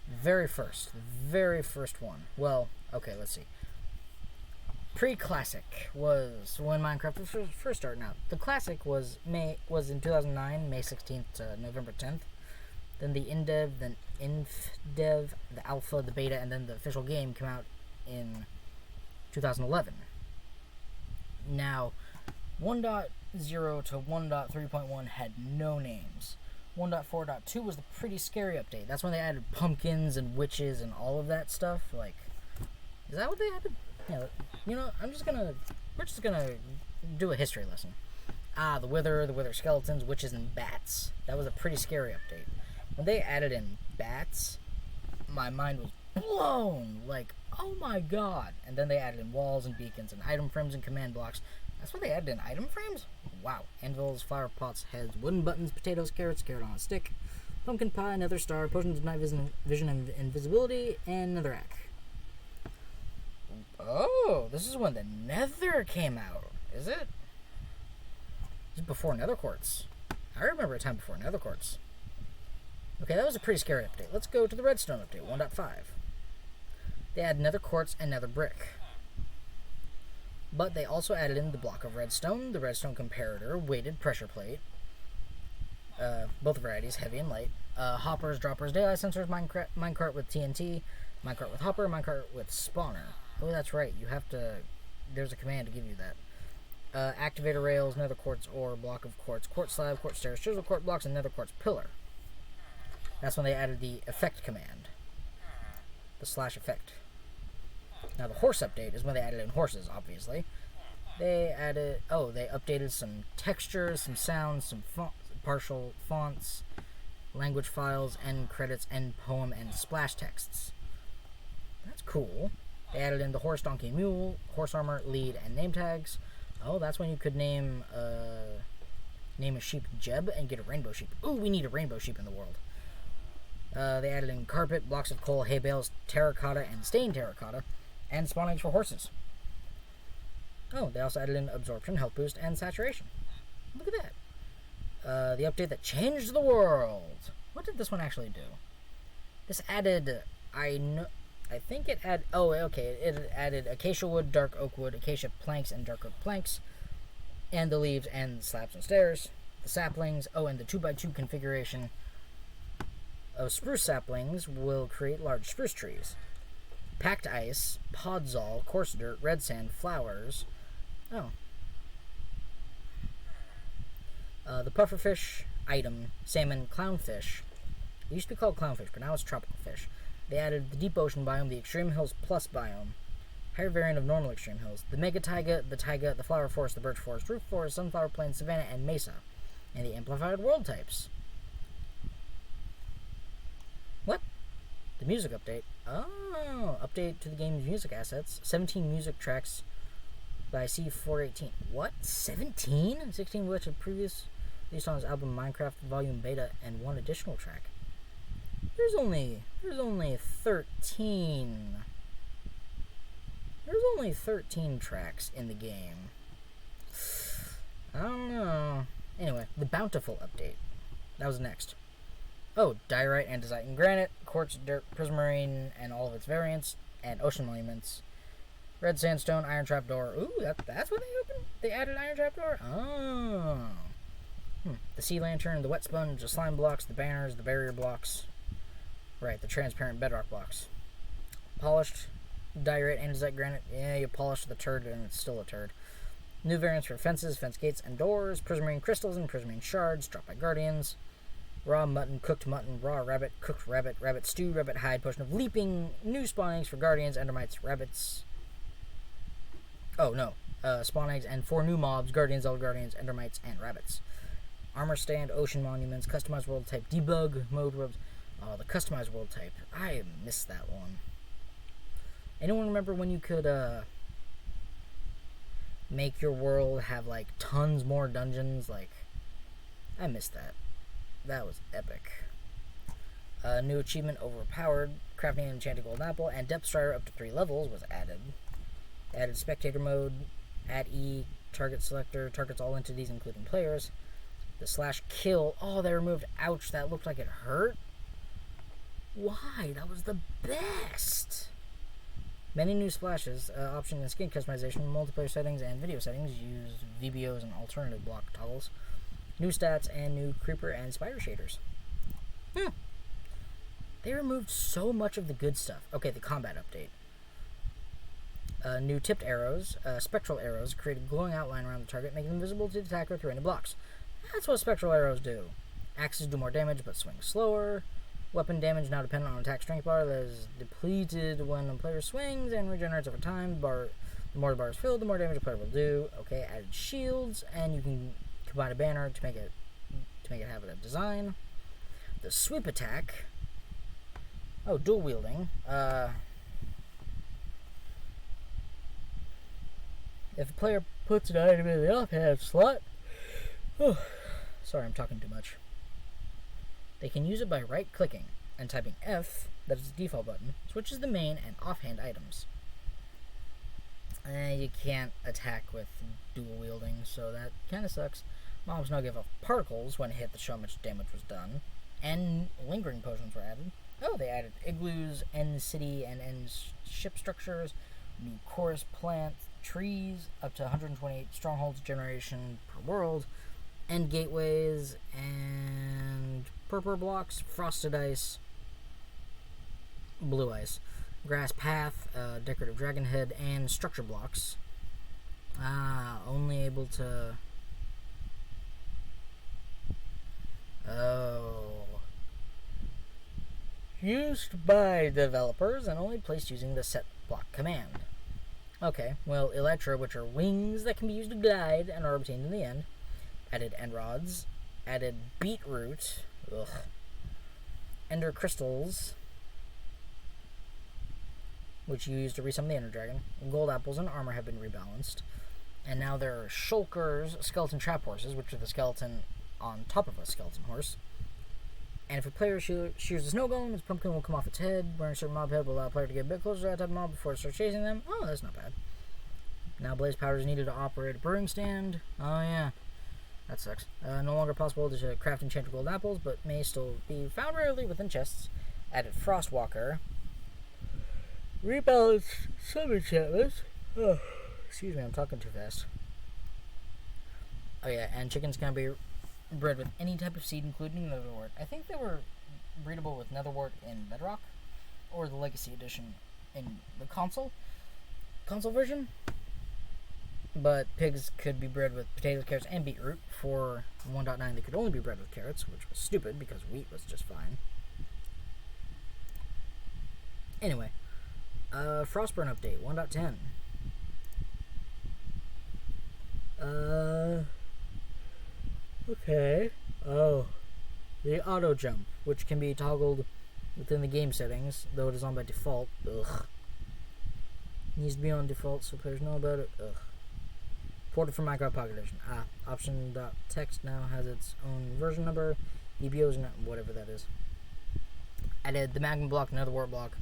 very first one. Well, okay, let's see. Pre-classic was when Minecraft was first starting out. The classic was in 2009, May 16th to November 10th. Then the in-dev, then inf-dev, the alpha, the beta, and then the official game came out in 2011. Now, 1.0 to 1.3.1 had no names. 1.4.2 was the pretty scary update. That's when they added pumpkins and witches and all of that stuff. Like, is that what they added? Yeah, you know, we're just gonna do a history lesson. The wither skeletons, witches, and bats. That was a pretty scary update. When they added in bats, my mind was blown. Like, oh my god. And then they added in walls and beacons and item frames and command blocks. That's what they added in item frames? Wow. Anvils, flower pots, heads, wooden buttons, potatoes, carrot on a stick, pumpkin pie, nether star, potions of night vision and invisibility, and netherrack. Oh, this is when the Nether came out, is it? This is before Nether Quartz. I remember a time before Nether Quartz. Okay, that was a pretty scary update. Let's go to the redstone update, 1.5. They add nether quartz and nether brick. But they also added in the block of redstone, the redstone comparator, weighted pressure plate, both varieties, heavy and light, hoppers, droppers, daylight sensors, minecart with TNT, minecart with hopper, minecart with spawner. Oh, that's right, you have to, there's a command to give you that. Activator rails, nether quartz ore, block of quartz, quartz slab, quartz stairs, chisel quartz blocks, and nether quartz pillar. That's when they added the effect command, the slash effect. Now the horse update is when they added in horses, obviously. They updated some textures, some sounds, some partial fonts, language files, end credits, end poem, and splash texts. That's cool. They added in the horse, donkey, mule, horse armor, lead, and name tags. Oh, that's when you could name a sheep Jeb and get a rainbow sheep. Ooh, we need a rainbow sheep in the world. They added in carpet, blocks of coal, hay bales, terracotta, and stained terracotta, and spawn eggs for horses. Oh, they also added in absorption, health boost, and saturation. Look at that. The update that changed the world. What did this one actually do? This added, it added acacia wood, dark oak wood, acacia planks, and dark oak planks, and the leaves and slabs and stairs, the saplings, and the 2x2 configuration of spruce saplings will create large spruce trees. Packed ice, podzol, coarse dirt, red sand, flowers. The pufferfish item, salmon, clownfish. It used to be called clownfish, but now it's tropical fish. They added the deep ocean biome, the extreme hills plus biome, higher variant of normal extreme hills, the mega taiga, the flower forest, the birch forest, roof forest, sunflower plain, savanna, and mesa, and the amplified world types. What? The music update. Oh, update to the game's music assets. 17 music tracks by C418. What? 17? 16 of which are previous released on his album Minecraft Volume Beta, and one additional track. There's only 13. There's only 13 tracks in the game. I don't know. Anyway, the Bountiful update. That was next. Oh, diorite, andesite, and granite, quartz, dirt, prismarine, and all of its variants, and ocean monuments. Red sandstone, iron trapdoor. Ooh, that's what they opened? They added iron trapdoor? Oh. The sea lantern, the wet sponge, the slime blocks, the banners, the barrier blocks. Right, the transparent bedrock blocks. Polished diorite, andesite, granite. Yeah, you polished the turd and it's still a turd. New variants for fences, fence gates, and doors. Prismarine crystals and prismarine shards dropped by guardians. Raw mutton, cooked mutton, raw rabbit, cooked rabbit, rabbit stew, rabbit hide, potion of leaping, new spawn eggs for guardians, endermites, rabbits. Spawn eggs and 4 new mobs, guardians, elder guardians, endermites, and rabbits. Armor stand, ocean monuments, customized world type, debug mode world. Oh, the customized world type. I missed that one. Anyone remember when you could make your world have like tons more dungeons? Like, I missed that. That was epic. New achievement, overpowered, crafting an enchanted golden apple, and depth strider up to 3 levels was added. Added spectator mode, add E, target selector, targets all entities including players. The slash kill, they removed ouch, that looked like it hurt. Why? That was the best. Many new splashes, option and skin customization, multiplayer settings, and video settings. Use VBOs and alternative block toggles. New stats and new creeper and spider shaders. They removed so much of the good stuff. Okay, the combat update. New tipped arrows, spectral arrows, create a glowing outline around the target, making them visible to the attacker through any blocks. That's what spectral arrows do. Axes do more damage, but swing slower. Weapon damage now dependent on attack strength bar that is depleted when a player swings and regenerates over time. The more the bar is filled, the more damage a player will do. Okay, added shields, and you can combine a banner to make it have a design. The sweep attack. Oh, dual wielding. If a player puts an item in the offhand slot, sorry, I'm talking too much. They can use it by right-clicking and typing F, that is the default button, switches the main and offhand items. You can't attack with dual wielding, so that kind of sucks. Mobs now give off particles when hit that show how much damage was done, And lingering potions were added. Oh, they added igloos, end city and end ship structures, new chorus plant trees, up to 128 strongholds generation per world, end gateways, and purple blocks, frosted ice, blue ice, grass path, decorative dragon head, and structure blocks. Only able to... Oh. Used by developers and only placed using the set block command. Okay, well, Elytra, which are wings that can be used to glide and are obtained in the end. Added end rods. Added beetroot. Ugh. Ender crystals, which you use to resummon the Ender Dragon. Gold apples and armor have been rebalanced. And now there are shulkers, skeleton trap horses, which are the skeleton on top of a skeleton horse. And if a player shears a snow golem, its pumpkin will come off its head. Wearing a certain mob head will allow a player to get a bit closer to that type of mob before it starts chasing them. Oh, that's not bad. Now blaze powder is needed to operate a brewing stand. Oh yeah, that sucks. No longer possible to craft enchanted gold apples, but may still be found rarely within chests. Added Frostwalker. Rebalanced some enchantments. Oh, excuse me, I'm talking too fast. Oh yeah, and chickens can be bred with any type of seed, including netherwort. I think they were breedable with netherwort in Bedrock, or the Legacy Edition in the console version. But pigs could be bred with potatoes, carrots, and beetroot. For 1.9, they could only be bred with carrots, which was stupid because wheat was just fine. Anyway, Frostburn update 1.10. Okay. Oh. The auto jump, which can be toggled within the game settings, though it is on by default. Ugh. Needs to be on default so players know about it. Ugh. Ported from Minecraft Pocket Edition. Option.txt now has its own version number. DBOs, whatever that is. Added the magma block, netherwort block,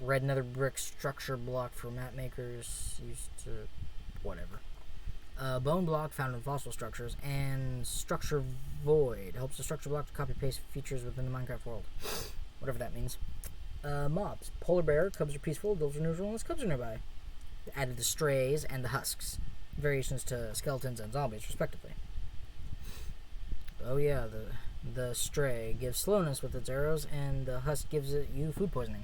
red nether brick structure block for map makers. Used to... whatever. Bone block found in fossil structures, and structure void helps the structure block to copy paste features within the Minecraft world, whatever that means. Mobs: polar bear, cubs are peaceful, wolves are neutral, and cubs are nearby. Added the strays and the husks, variations to skeletons and zombies respectively. Oh yeah, the stray gives slowness with its arrows, and the husk gives you food poisoning.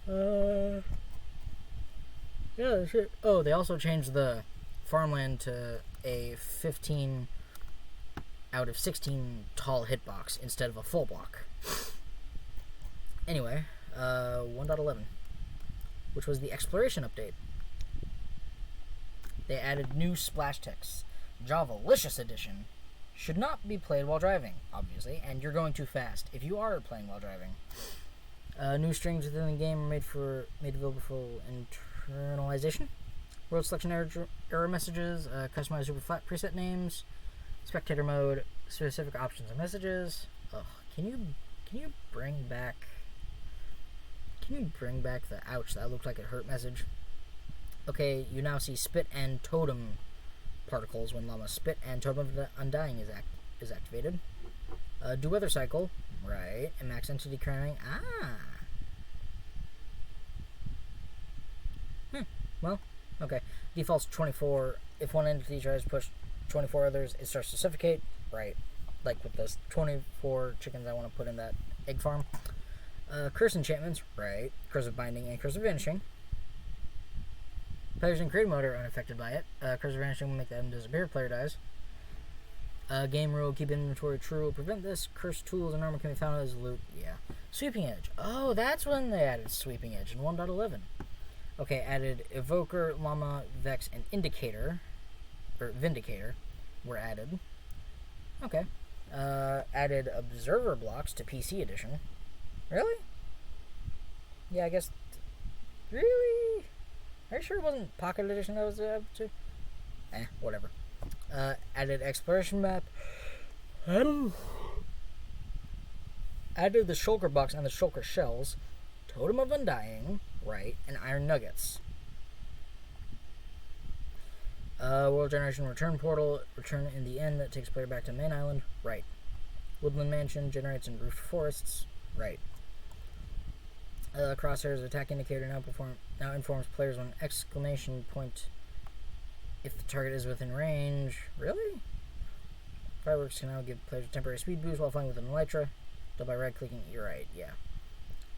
Yeah, that's it. Oh, they also changed the farmland to a 15 out of 16 tall hitbox instead of a full block. Anyway, 1.11, which was the exploration update. They added new splash text. Javalicious edition. Should not be played while driving, obviously, and you're going too fast if you are playing while driving. New strings within the game are made available for internalization. World selection error messages, customized super flat preset names, spectator mode, specific options and messages. Ugh, can you bring back the ouch, that looked like it hurt message? Okay, you now see spit and totem particles when llama spit and totem of undying is activated. Do weather cycle, right, and max entity cramming. Well, okay. Default's 24. If one entity tries to push 24 others, it starts to suffocate. Right. Like with those 24 chickens I want to put in that egg farm. Curse enchantments. Right. Curse of binding and curse of vanishing. Players in creative mode are unaffected by it. Curse of vanishing will make the item disappear if player dies. Game rule, keep inventory true will prevent this. Cursed tools and armor can be found as loot. Yeah. Sweeping edge. Oh, that's when they added sweeping edge in 1.11. Okay, added Evoker, Llama, Vex, and Indicator, or Vindicator, were added. Okay. Added Observer blocks to PC edition. Really? Yeah, I guess... Really? Are you sure it wasn't Pocket edition that was added to? Whatever. Added Exploration map. Added the Shulker box and the Shulker shells. Totem of Undying. Right, and iron nuggets. World generation return portal. Return in the end that takes player back to main island. Right. Woodland Mansion generates in roofed forests. Right. Crosshair's attack indicator now informs players when exclamation point if the target is within range. Really? Fireworks can now give players a temporary speed boost while flying with an elytra. Done by right-clicking. You're right, yeah.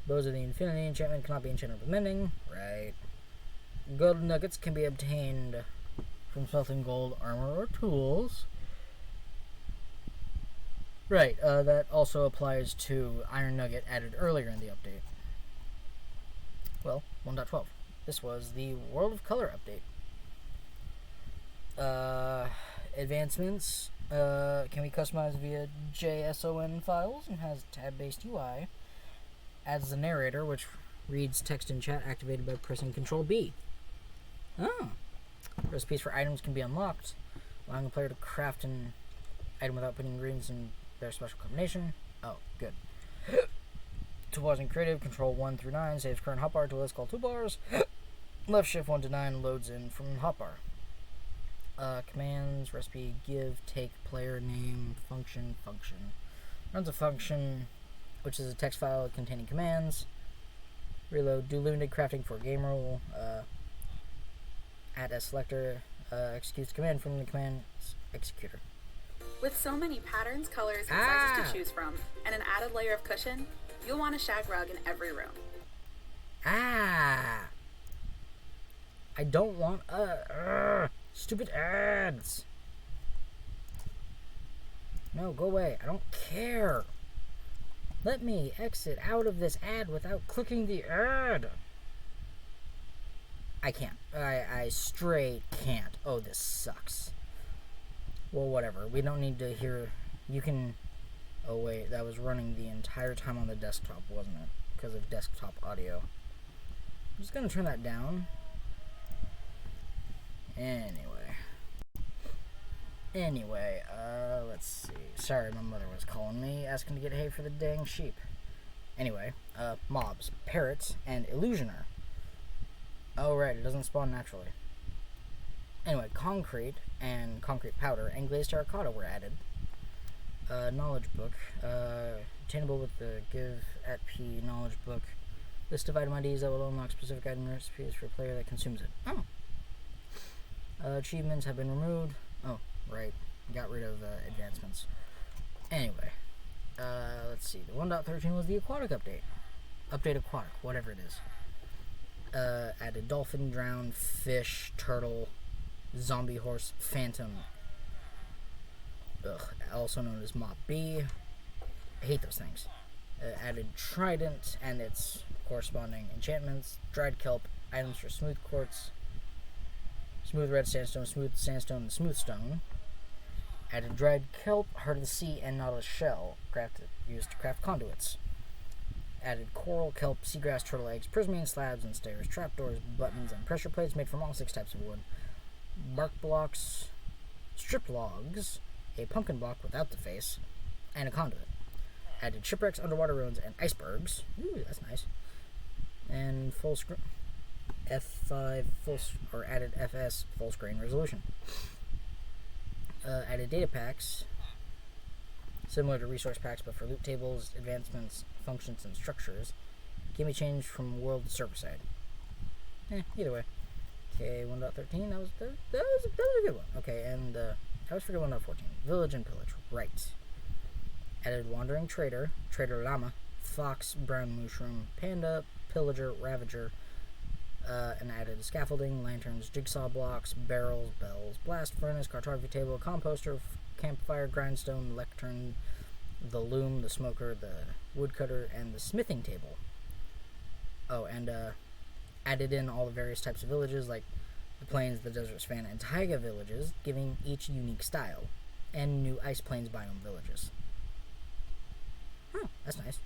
Bows of the Infinity enchantment cannot be enchanted with mending. Right. Gold nuggets can be obtained from smelting gold armor or tools. Right, that also applies to Iron Nugget added earlier in the update. Well, 1.12. This was the World of Color update. Advancements can be customized via JSON files and has tab-based UI. Adds the narrator, which reads text in chat activated by pressing Control B. Oh. Recipes for items can be unlocked, allowing the player to craft an item without putting ingredients in their special combination. Oh, good. Toolbars in creative, control 1 through 9 saves current hotbar to a list called toolbars. Left shift 1 to 9 loads in from hotbar. Commands, recipe, give, take, player, name, function. Runs a function, which is a text file containing commands. Reload, do limited crafting for game rule. Add as selector, executes command from the command executor. With so many patterns, colors, and sizes to choose from, and an added layer of cushion, you'll want a shag rug in every room. I don't want stupid ads. No, go away. I don't care. Let me exit out of this ad without clicking the ad. I can't. I straight can't. Oh, this sucks. Well, whatever. We don't need to hear... You can... Oh, wait. That was running the entire time on the desktop, wasn't it? Because of desktop audio. I'm just going to turn that down. Anyway, let's see. Sorry, my mother was calling me, asking to get hay for the dang sheep. Anyway, mobs, parrots, and illusioner. Oh, right, it doesn't spawn naturally. Anyway, concrete and concrete powder and glazed terracotta were added. Knowledge book, obtainable with the give at P knowledge book. List of item IDs that will unlock specific item recipes for a player that consumes it. Oh. Achievements have been removed. Oh, right. Got rid of advancements. Anyway, let's see. The 1.13 was the aquatic update. Update aquatic, whatever it is. Added dolphin, drown, fish, turtle, zombie horse, phantom. Also known as Mop B. I hate those things. Added trident and its corresponding enchantments. Dried kelp, items for smooth quartz, smooth red sandstone, and smooth stone. Added dried kelp, heart of the sea, and nautilus shell, used to craft conduits. Added coral, kelp, seagrass, turtle eggs, prismarine slabs and stairs, trapdoors, buttons, and pressure plates made from all 6 types of wood. Bark blocks, strip logs, a pumpkin block without the face, and a conduit. Added shipwrecks, underwater ruins, and icebergs. Ooh, that's nice. And full screen F5 added FS full screen resolution. Added data packs, similar to resource packs, but for loot tables, advancements, functions, and structures. Can be changed from world to server side. Either way. Okay, 1.13. That was a good one. Okay, and I was forgetting 1.14. Village and pillage. Right. Added wandering trader, trader llama, fox, brown mushroom, panda, pillager, ravager, and added scaffolding, lanterns, jigsaw blocks, barrels, bells, blast furnace, cartography table, composter, campfire, grindstone, lectern, the loom, the smoker, the woodcutter, and the smithing table. Oh, and added in all the various types of villages, like the plains, the desert, savanna, and taiga villages, giving each unique style, and new ice plains biome villages. Oh, that's nice.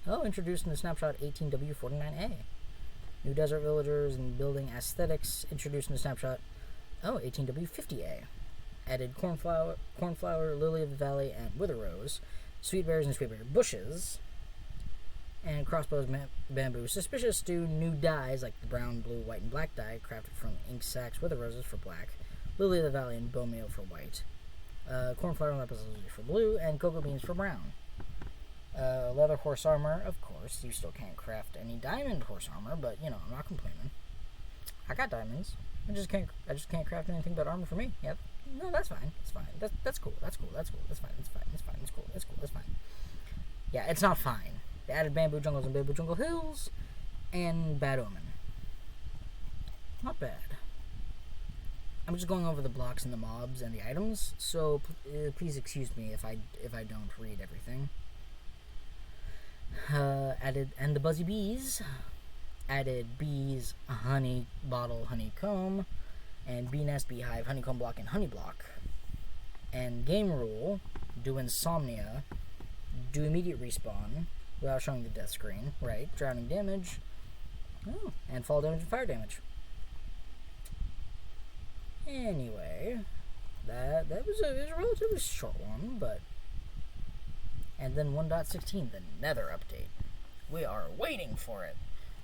Oh, introduced in the Snapshot 18W49A. New desert villagers and building aesthetics introduced in the Snapshot. Oh, 18W50A. Added cornflower, lily of the valley, and wither rose. Sweet berries and sweetberry bushes. And crossbows, bamboo. Suspicious stew, new dyes like the brown, blue, white, and black dye crafted from ink sacs, wither roses for black, lily of the valley, and bone meal for white. Cornflower lapis lazuli for blue, and cocoa beans for brown. Leather horse armor, of course. You still can't craft any diamond horse armor, but you know, I'm not complaining. I got diamonds. I just can't craft anything but armor for me. Yep. No, that's fine. It's fine. That's cool. That's cool. That's cool. That's fine. It's fine. It's fine. It's cool. It's cool. It's fine. Yeah, it's not fine. They added bamboo jungles and bamboo jungle hills, and bad omen. Not bad. I'm just going over the blocks and the mobs and the items, so please excuse me if I don't read everything. Added and the buzzy bees. Added bees, honey bottle, honeycomb, and bee nest, beehive, honeycomb block, and honey block. And game rule: do insomnia, do immediate respawn without showing the death screen. Right, drowning damage, and fall damage and fire damage. Anyway, that was a relatively short one, but. And then 1.16, the Nether update. We are waiting for it.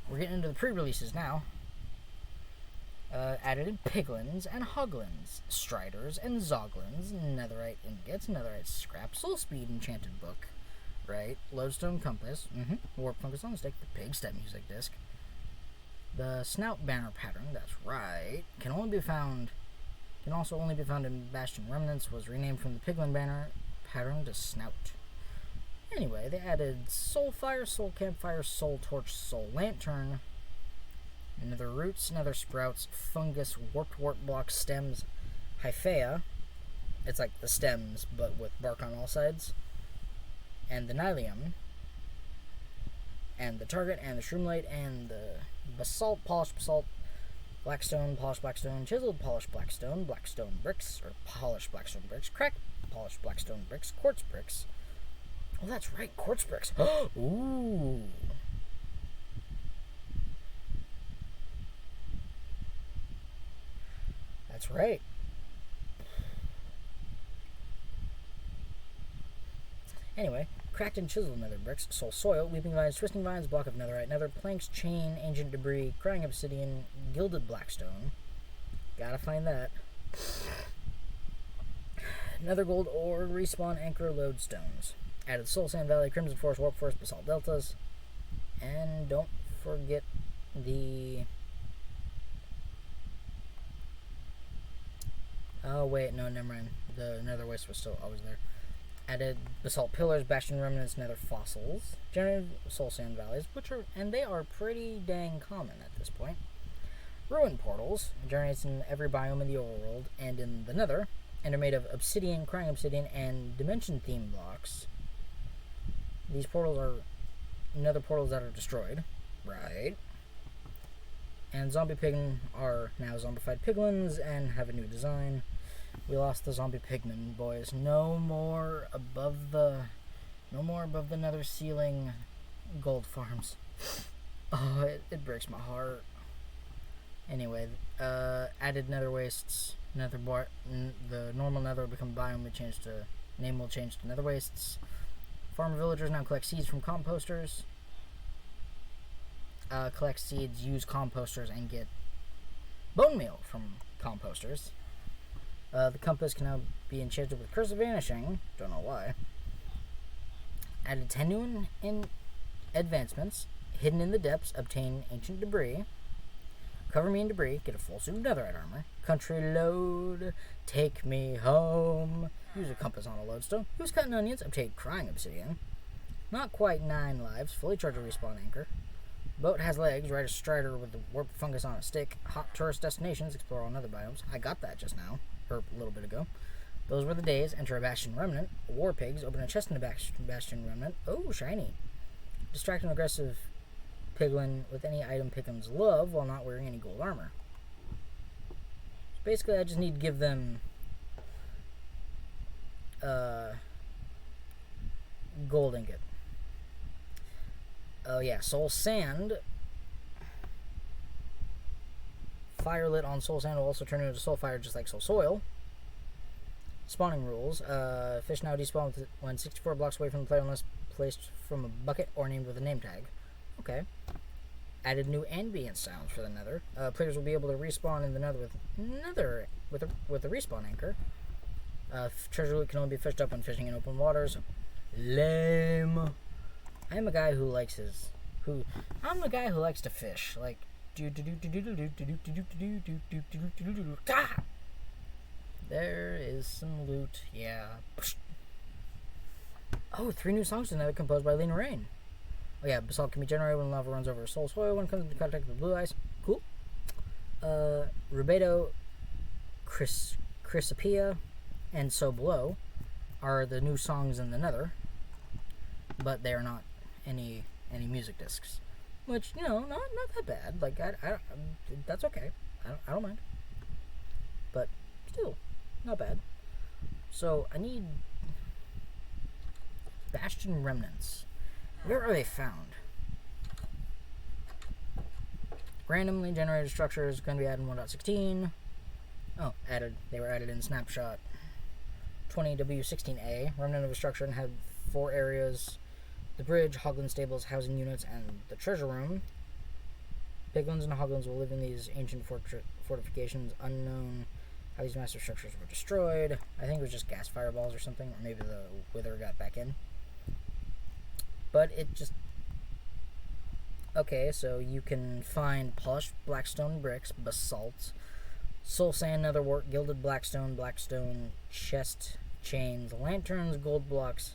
We're getting into the pre-releases now. Added in piglins and hoglins, striders and zoglins, netherite ingots, netherite scrap, soul speed enchanted book, right? Lodestone compass, warp fungus on the stick, the pig step music disc, the snout banner pattern. That's right. Can also only be found in Bastion Remnants. Was renamed from the piglin banner pattern to snout. Anyway, they added soul fire, soul campfire, soul torch, soul lantern, nether roots, nether sprouts, fungus, warped block, stems, hyphaea. It's like the stems, but with bark on all sides. And the nylium. And the target, and the shroomlight, and the basalt, polished basalt, blackstone, polished blackstone, chiseled polished blackstone, blackstone bricks, or polished blackstone bricks, cracked polished blackstone bricks, quartz bricks. Oh, that's right, quartz bricks. Ooh. That's right. Anyway, cracked and chiseled nether bricks, soul soil, weeping vines, twisting vines, block of netherite, nether planks, chain, ancient debris, crying obsidian, gilded blackstone. Gotta find that. Nether gold ore, respawn anchor, lodestones. Added Soul Sand Valley, Crimson Forest, Warp Forest, Basalt Deltas. And don't forget the... Oh, wait, no, never mind. The Nether Waste was still always there. Added Basalt Pillars, Bastion Remnants, Nether Fossils. Generated Soul Sand Valleys, and they are pretty dang common at this point. Ruin Portals, generates in every biome in the overworld and in the Nether, and are made of obsidian, crying obsidian, and dimension theme blocks. These portals are nether portals that are destroyed. Right. And zombie piglin are now zombified piglins and have a new design. We lost the zombie pigmen, boys. No more above the nether ceiling gold farms. Oh, it breaks my heart. Anyway, added nether wastes. The normal nether will become biome. Name will change to nether wastes. Farmer villagers now collect seeds from composters. Collect seeds, use composters, and get bone meal from composters. The compass can now be enchanted with Curse of Vanishing. Don't know why. Added 10 new advancements. Hidden in the depths, obtain ancient debris. Cover me in debris, get a full suit of netherite armor. Country load, take me home. Use a compass on a lodestone. Use cutting onions, obtain crying obsidian. Not quite 9 lives, fully charge a respawn anchor. Boat has legs, ride a strider with the warp fungus on a stick. Hot tourist destinations, explore all nether biomes. I got that just now, or a little bit ago. Those were the days. Enter a Bastion Remnant. War pigs, open a chest in a Bastion Remnant. Oh, shiny. Distract an aggressive piglin with any item piglins love while not wearing any gold armor. So basically, I just need to give them gold ingot. Oh yeah, soul sand. Fire lit on soul sand will also turn into soul fire just like soul soil. Spawning rules. Fish now despawn when 64 blocks away from the player unless placed from a bucket or named with a name tag. Okay. Added new ambient sounds for the nether. Players will be able to respawn in the nether with a respawn anchor. Treasure loot can only be fished up when fishing in open waters. Lame. I'm a guy who likes I'm a guy who likes to fish. Like, there is some loot. Yeah. Oh, 3 new songs tonight composed by Lena Rain. Oh yeah, basalt can be generated when lava runs over soul soil when it comes into contact with blue ice. Cool. Rubedo, Chrysopia, and So Below are the new songs in the Nether, but they are not any music discs, which, you know, not that bad. Like, I that's okay. I don't mind, but still not bad. So I need Bastion Remnants. Where are they found? Randomly generated structure is going to be added in 1.16. Oh, added. They were added in Snapshot 20W16A. Remnant of a structure and had 4 areas: the bridge, hoglin stables, housing units, and the treasure room. Piglins and hoglins will live in these ancient fortifications. Unknown how these massive structures were destroyed. I think it was just gas fireballs or something, or maybe the wither got back in. But it just... Okay, so you can find polished blackstone bricks, basalt, soul sand, nether wart, gilded blackstone, chest, chains, lanterns, gold blocks,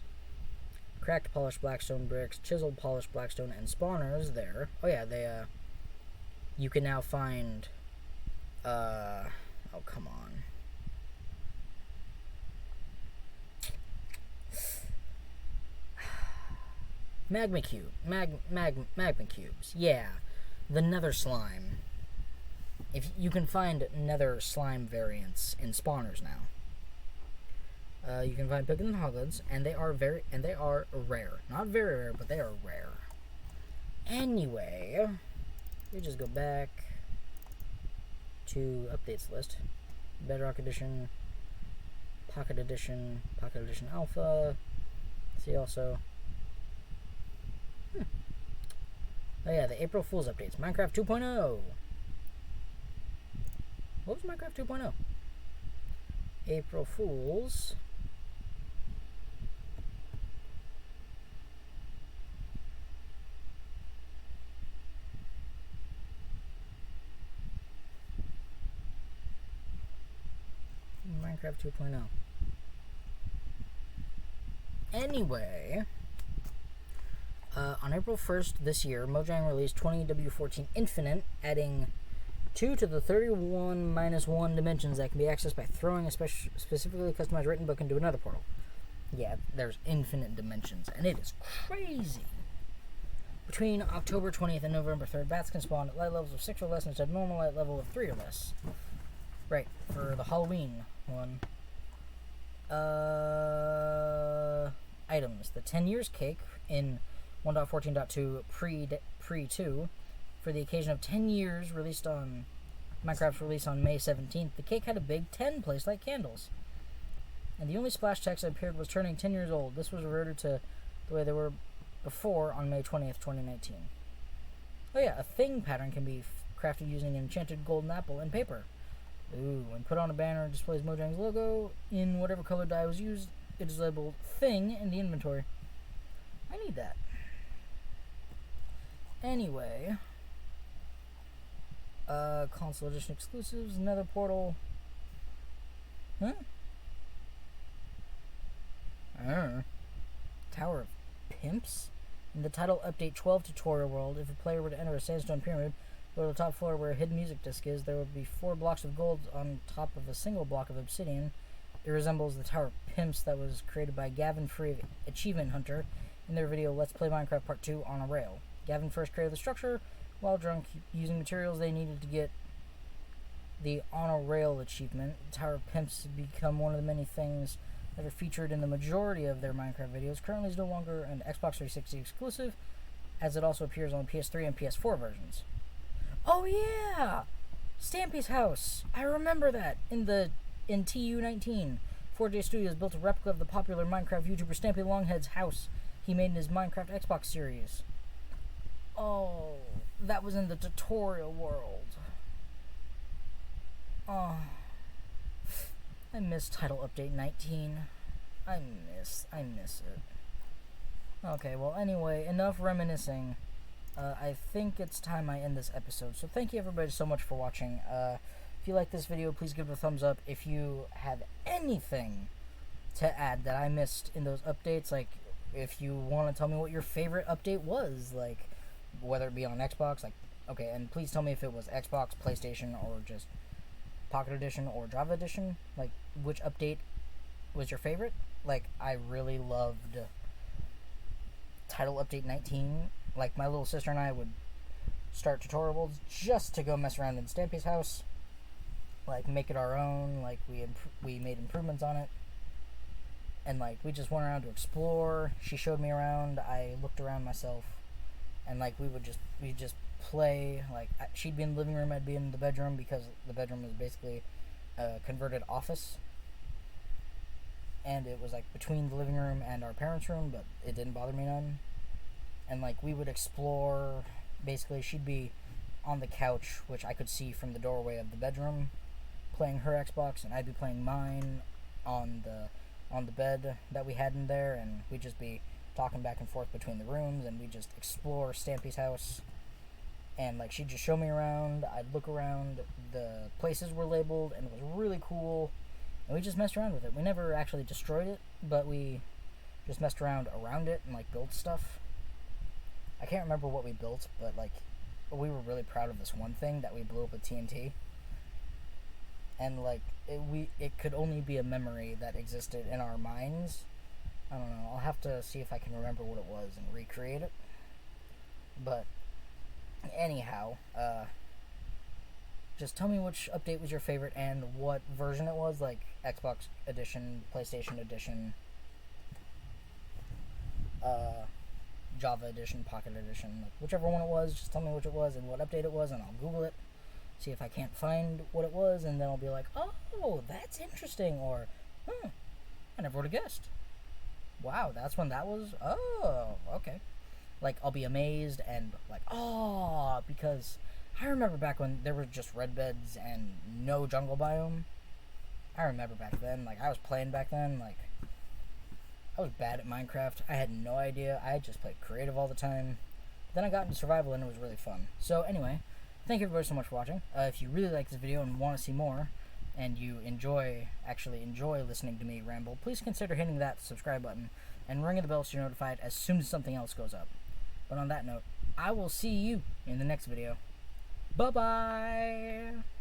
cracked polished blackstone bricks, chiseled polished blackstone, and spawners there. Oh yeah, they, you can now find, oh, come on. Magma cubes. Yeah, the nether slime. If you can find nether slime variants in spawners now. You can find piglins and hoglins, and they are rare. Not very rare, but they are rare. Anyway, we just go back to updates list. Bedrock edition, Pocket edition alpha. See also. Oh yeah, the April Fool's updates. Minecraft 2.0. What was Minecraft 2.0? April Fool's. Minecraft 2.0. Anyway, on April 1st this year, Mojang released 20W14 Infinite, adding 2 to the 31-1 dimensions that can be accessed by throwing a specifically customized written book into another portal. Yeah, there's infinite dimensions, and it is crazy. Between October 20th and November 3rd, bats can spawn at light levels of 6 or less instead of normal light level of 3 or less. Right, for the Halloween one. Items. The 10 years cake in 1.14.2 pre-2 for the occasion of 10 years released on Minecraft's release on May 17th. The cake had a big 10 placed like candles. And the only splash text that appeared was turning 10 years old. This was reverted to the way they were before on May 20th, 2019. Oh yeah, a thing pattern can be crafted using an enchanted golden apple and paper. Ooh, when put on a banner, it displays Mojang's logo in whatever color dye was used. It is labeled thing in the inventory. I need that. Anyway, console edition exclusives, Nether portal. Huh? Tower of Pimps? In the title update 12 tutorial world, if a player were to enter a sandstone pyramid, go to the top floor where a hidden music disc is, there would be 4 blocks of gold on top of a single block of obsidian. It resembles the Tower of Pimps that was created by Gavin Free of Achievement Hunter in their video Let's Play Minecraft Part 2 on a Rail. Gavin first created the structure while drunk, using materials they needed to get the On a Rail achievement. The Tower of Pimps has become one of the many things that are featured in the majority of their Minecraft videos. Currently is no longer an Xbox 360 exclusive, as it also appears on PS3 and PS4 versions. Oh yeah! Stampy's house! I remember that! In TU19, 4J Studios built a replica of the popular Minecraft YouTuber Stampy Longhead's house he made in his Minecraft Xbox series. Oh, that was in the tutorial world. Oh. I miss title update 19. I miss it. Okay, well, anyway, enough reminiscing. I think it's time I end this episode. So thank you everybody so much for watching. If you like this video, please give it a thumbs up. If you have anything to add that I missed in those updates, like if you want to tell me what your favorite update was, like whether it be on Xbox, like, okay, and please tell me if it was Xbox, PlayStation, or just Pocket Edition or Java Edition, like which update was your favorite. Like, I really loved title update 19. Like, my little sister and I would start tutorials just to go mess around in Stampy's house, like make it our own. Like, we made improvements on it, and like we just went around to explore. She showed me around, I looked around myself, and like we just play. Like, she'd be in the living room, I'd be in the bedroom, because the bedroom was basically a converted office, and it was like between the living room and our parents' room, but it didn't bother me none. And like we would explore. Basically, she'd be on the couch, which I could see from the doorway of the bedroom, playing her Xbox, and I'd be playing mine on the bed that we had in there, and we'd just be talking back and forth between the rooms, and we'd just explore Stampy's house. And like she'd just show me around, I'd look around, the places were labeled, and it was really cool, and we just messed around with it. We never actually destroyed it, but we just messed around it and like built stuff. I can't remember what we built, but like we were really proud of this one thing that we blew up with TNT, and like it could only be a memory that existed in our minds. I don't know, I'll have to see if I can remember what it was and recreate it. But anyhow, just tell me which update was your favorite and what version it was, like Xbox Edition, PlayStation Edition, Java Edition, Pocket Edition, like whichever one it was. Just tell me which it was and what update it was, and I'll Google it, see if I can't find what it was, and then I'll be like, oh, that's interesting, or, I never would have guessed. Wow, that's when that was? Oh, okay. Like, I'll be amazed and like, oh, because I remember back when there were just red beds and no jungle biome. I remember back then, like, I was playing back then, like, I was bad at Minecraft. I had no idea. I just played creative all the time. Then I got into survival, and it was really fun. So anyway, thank you everybody so much for watching. If you really like this video and want to see more, and you actually enjoy listening to me ramble, please consider hitting that subscribe button and ringing the bell so you're notified as soon as something else goes up. But on that note, I will see you in the next video. Bye-bye!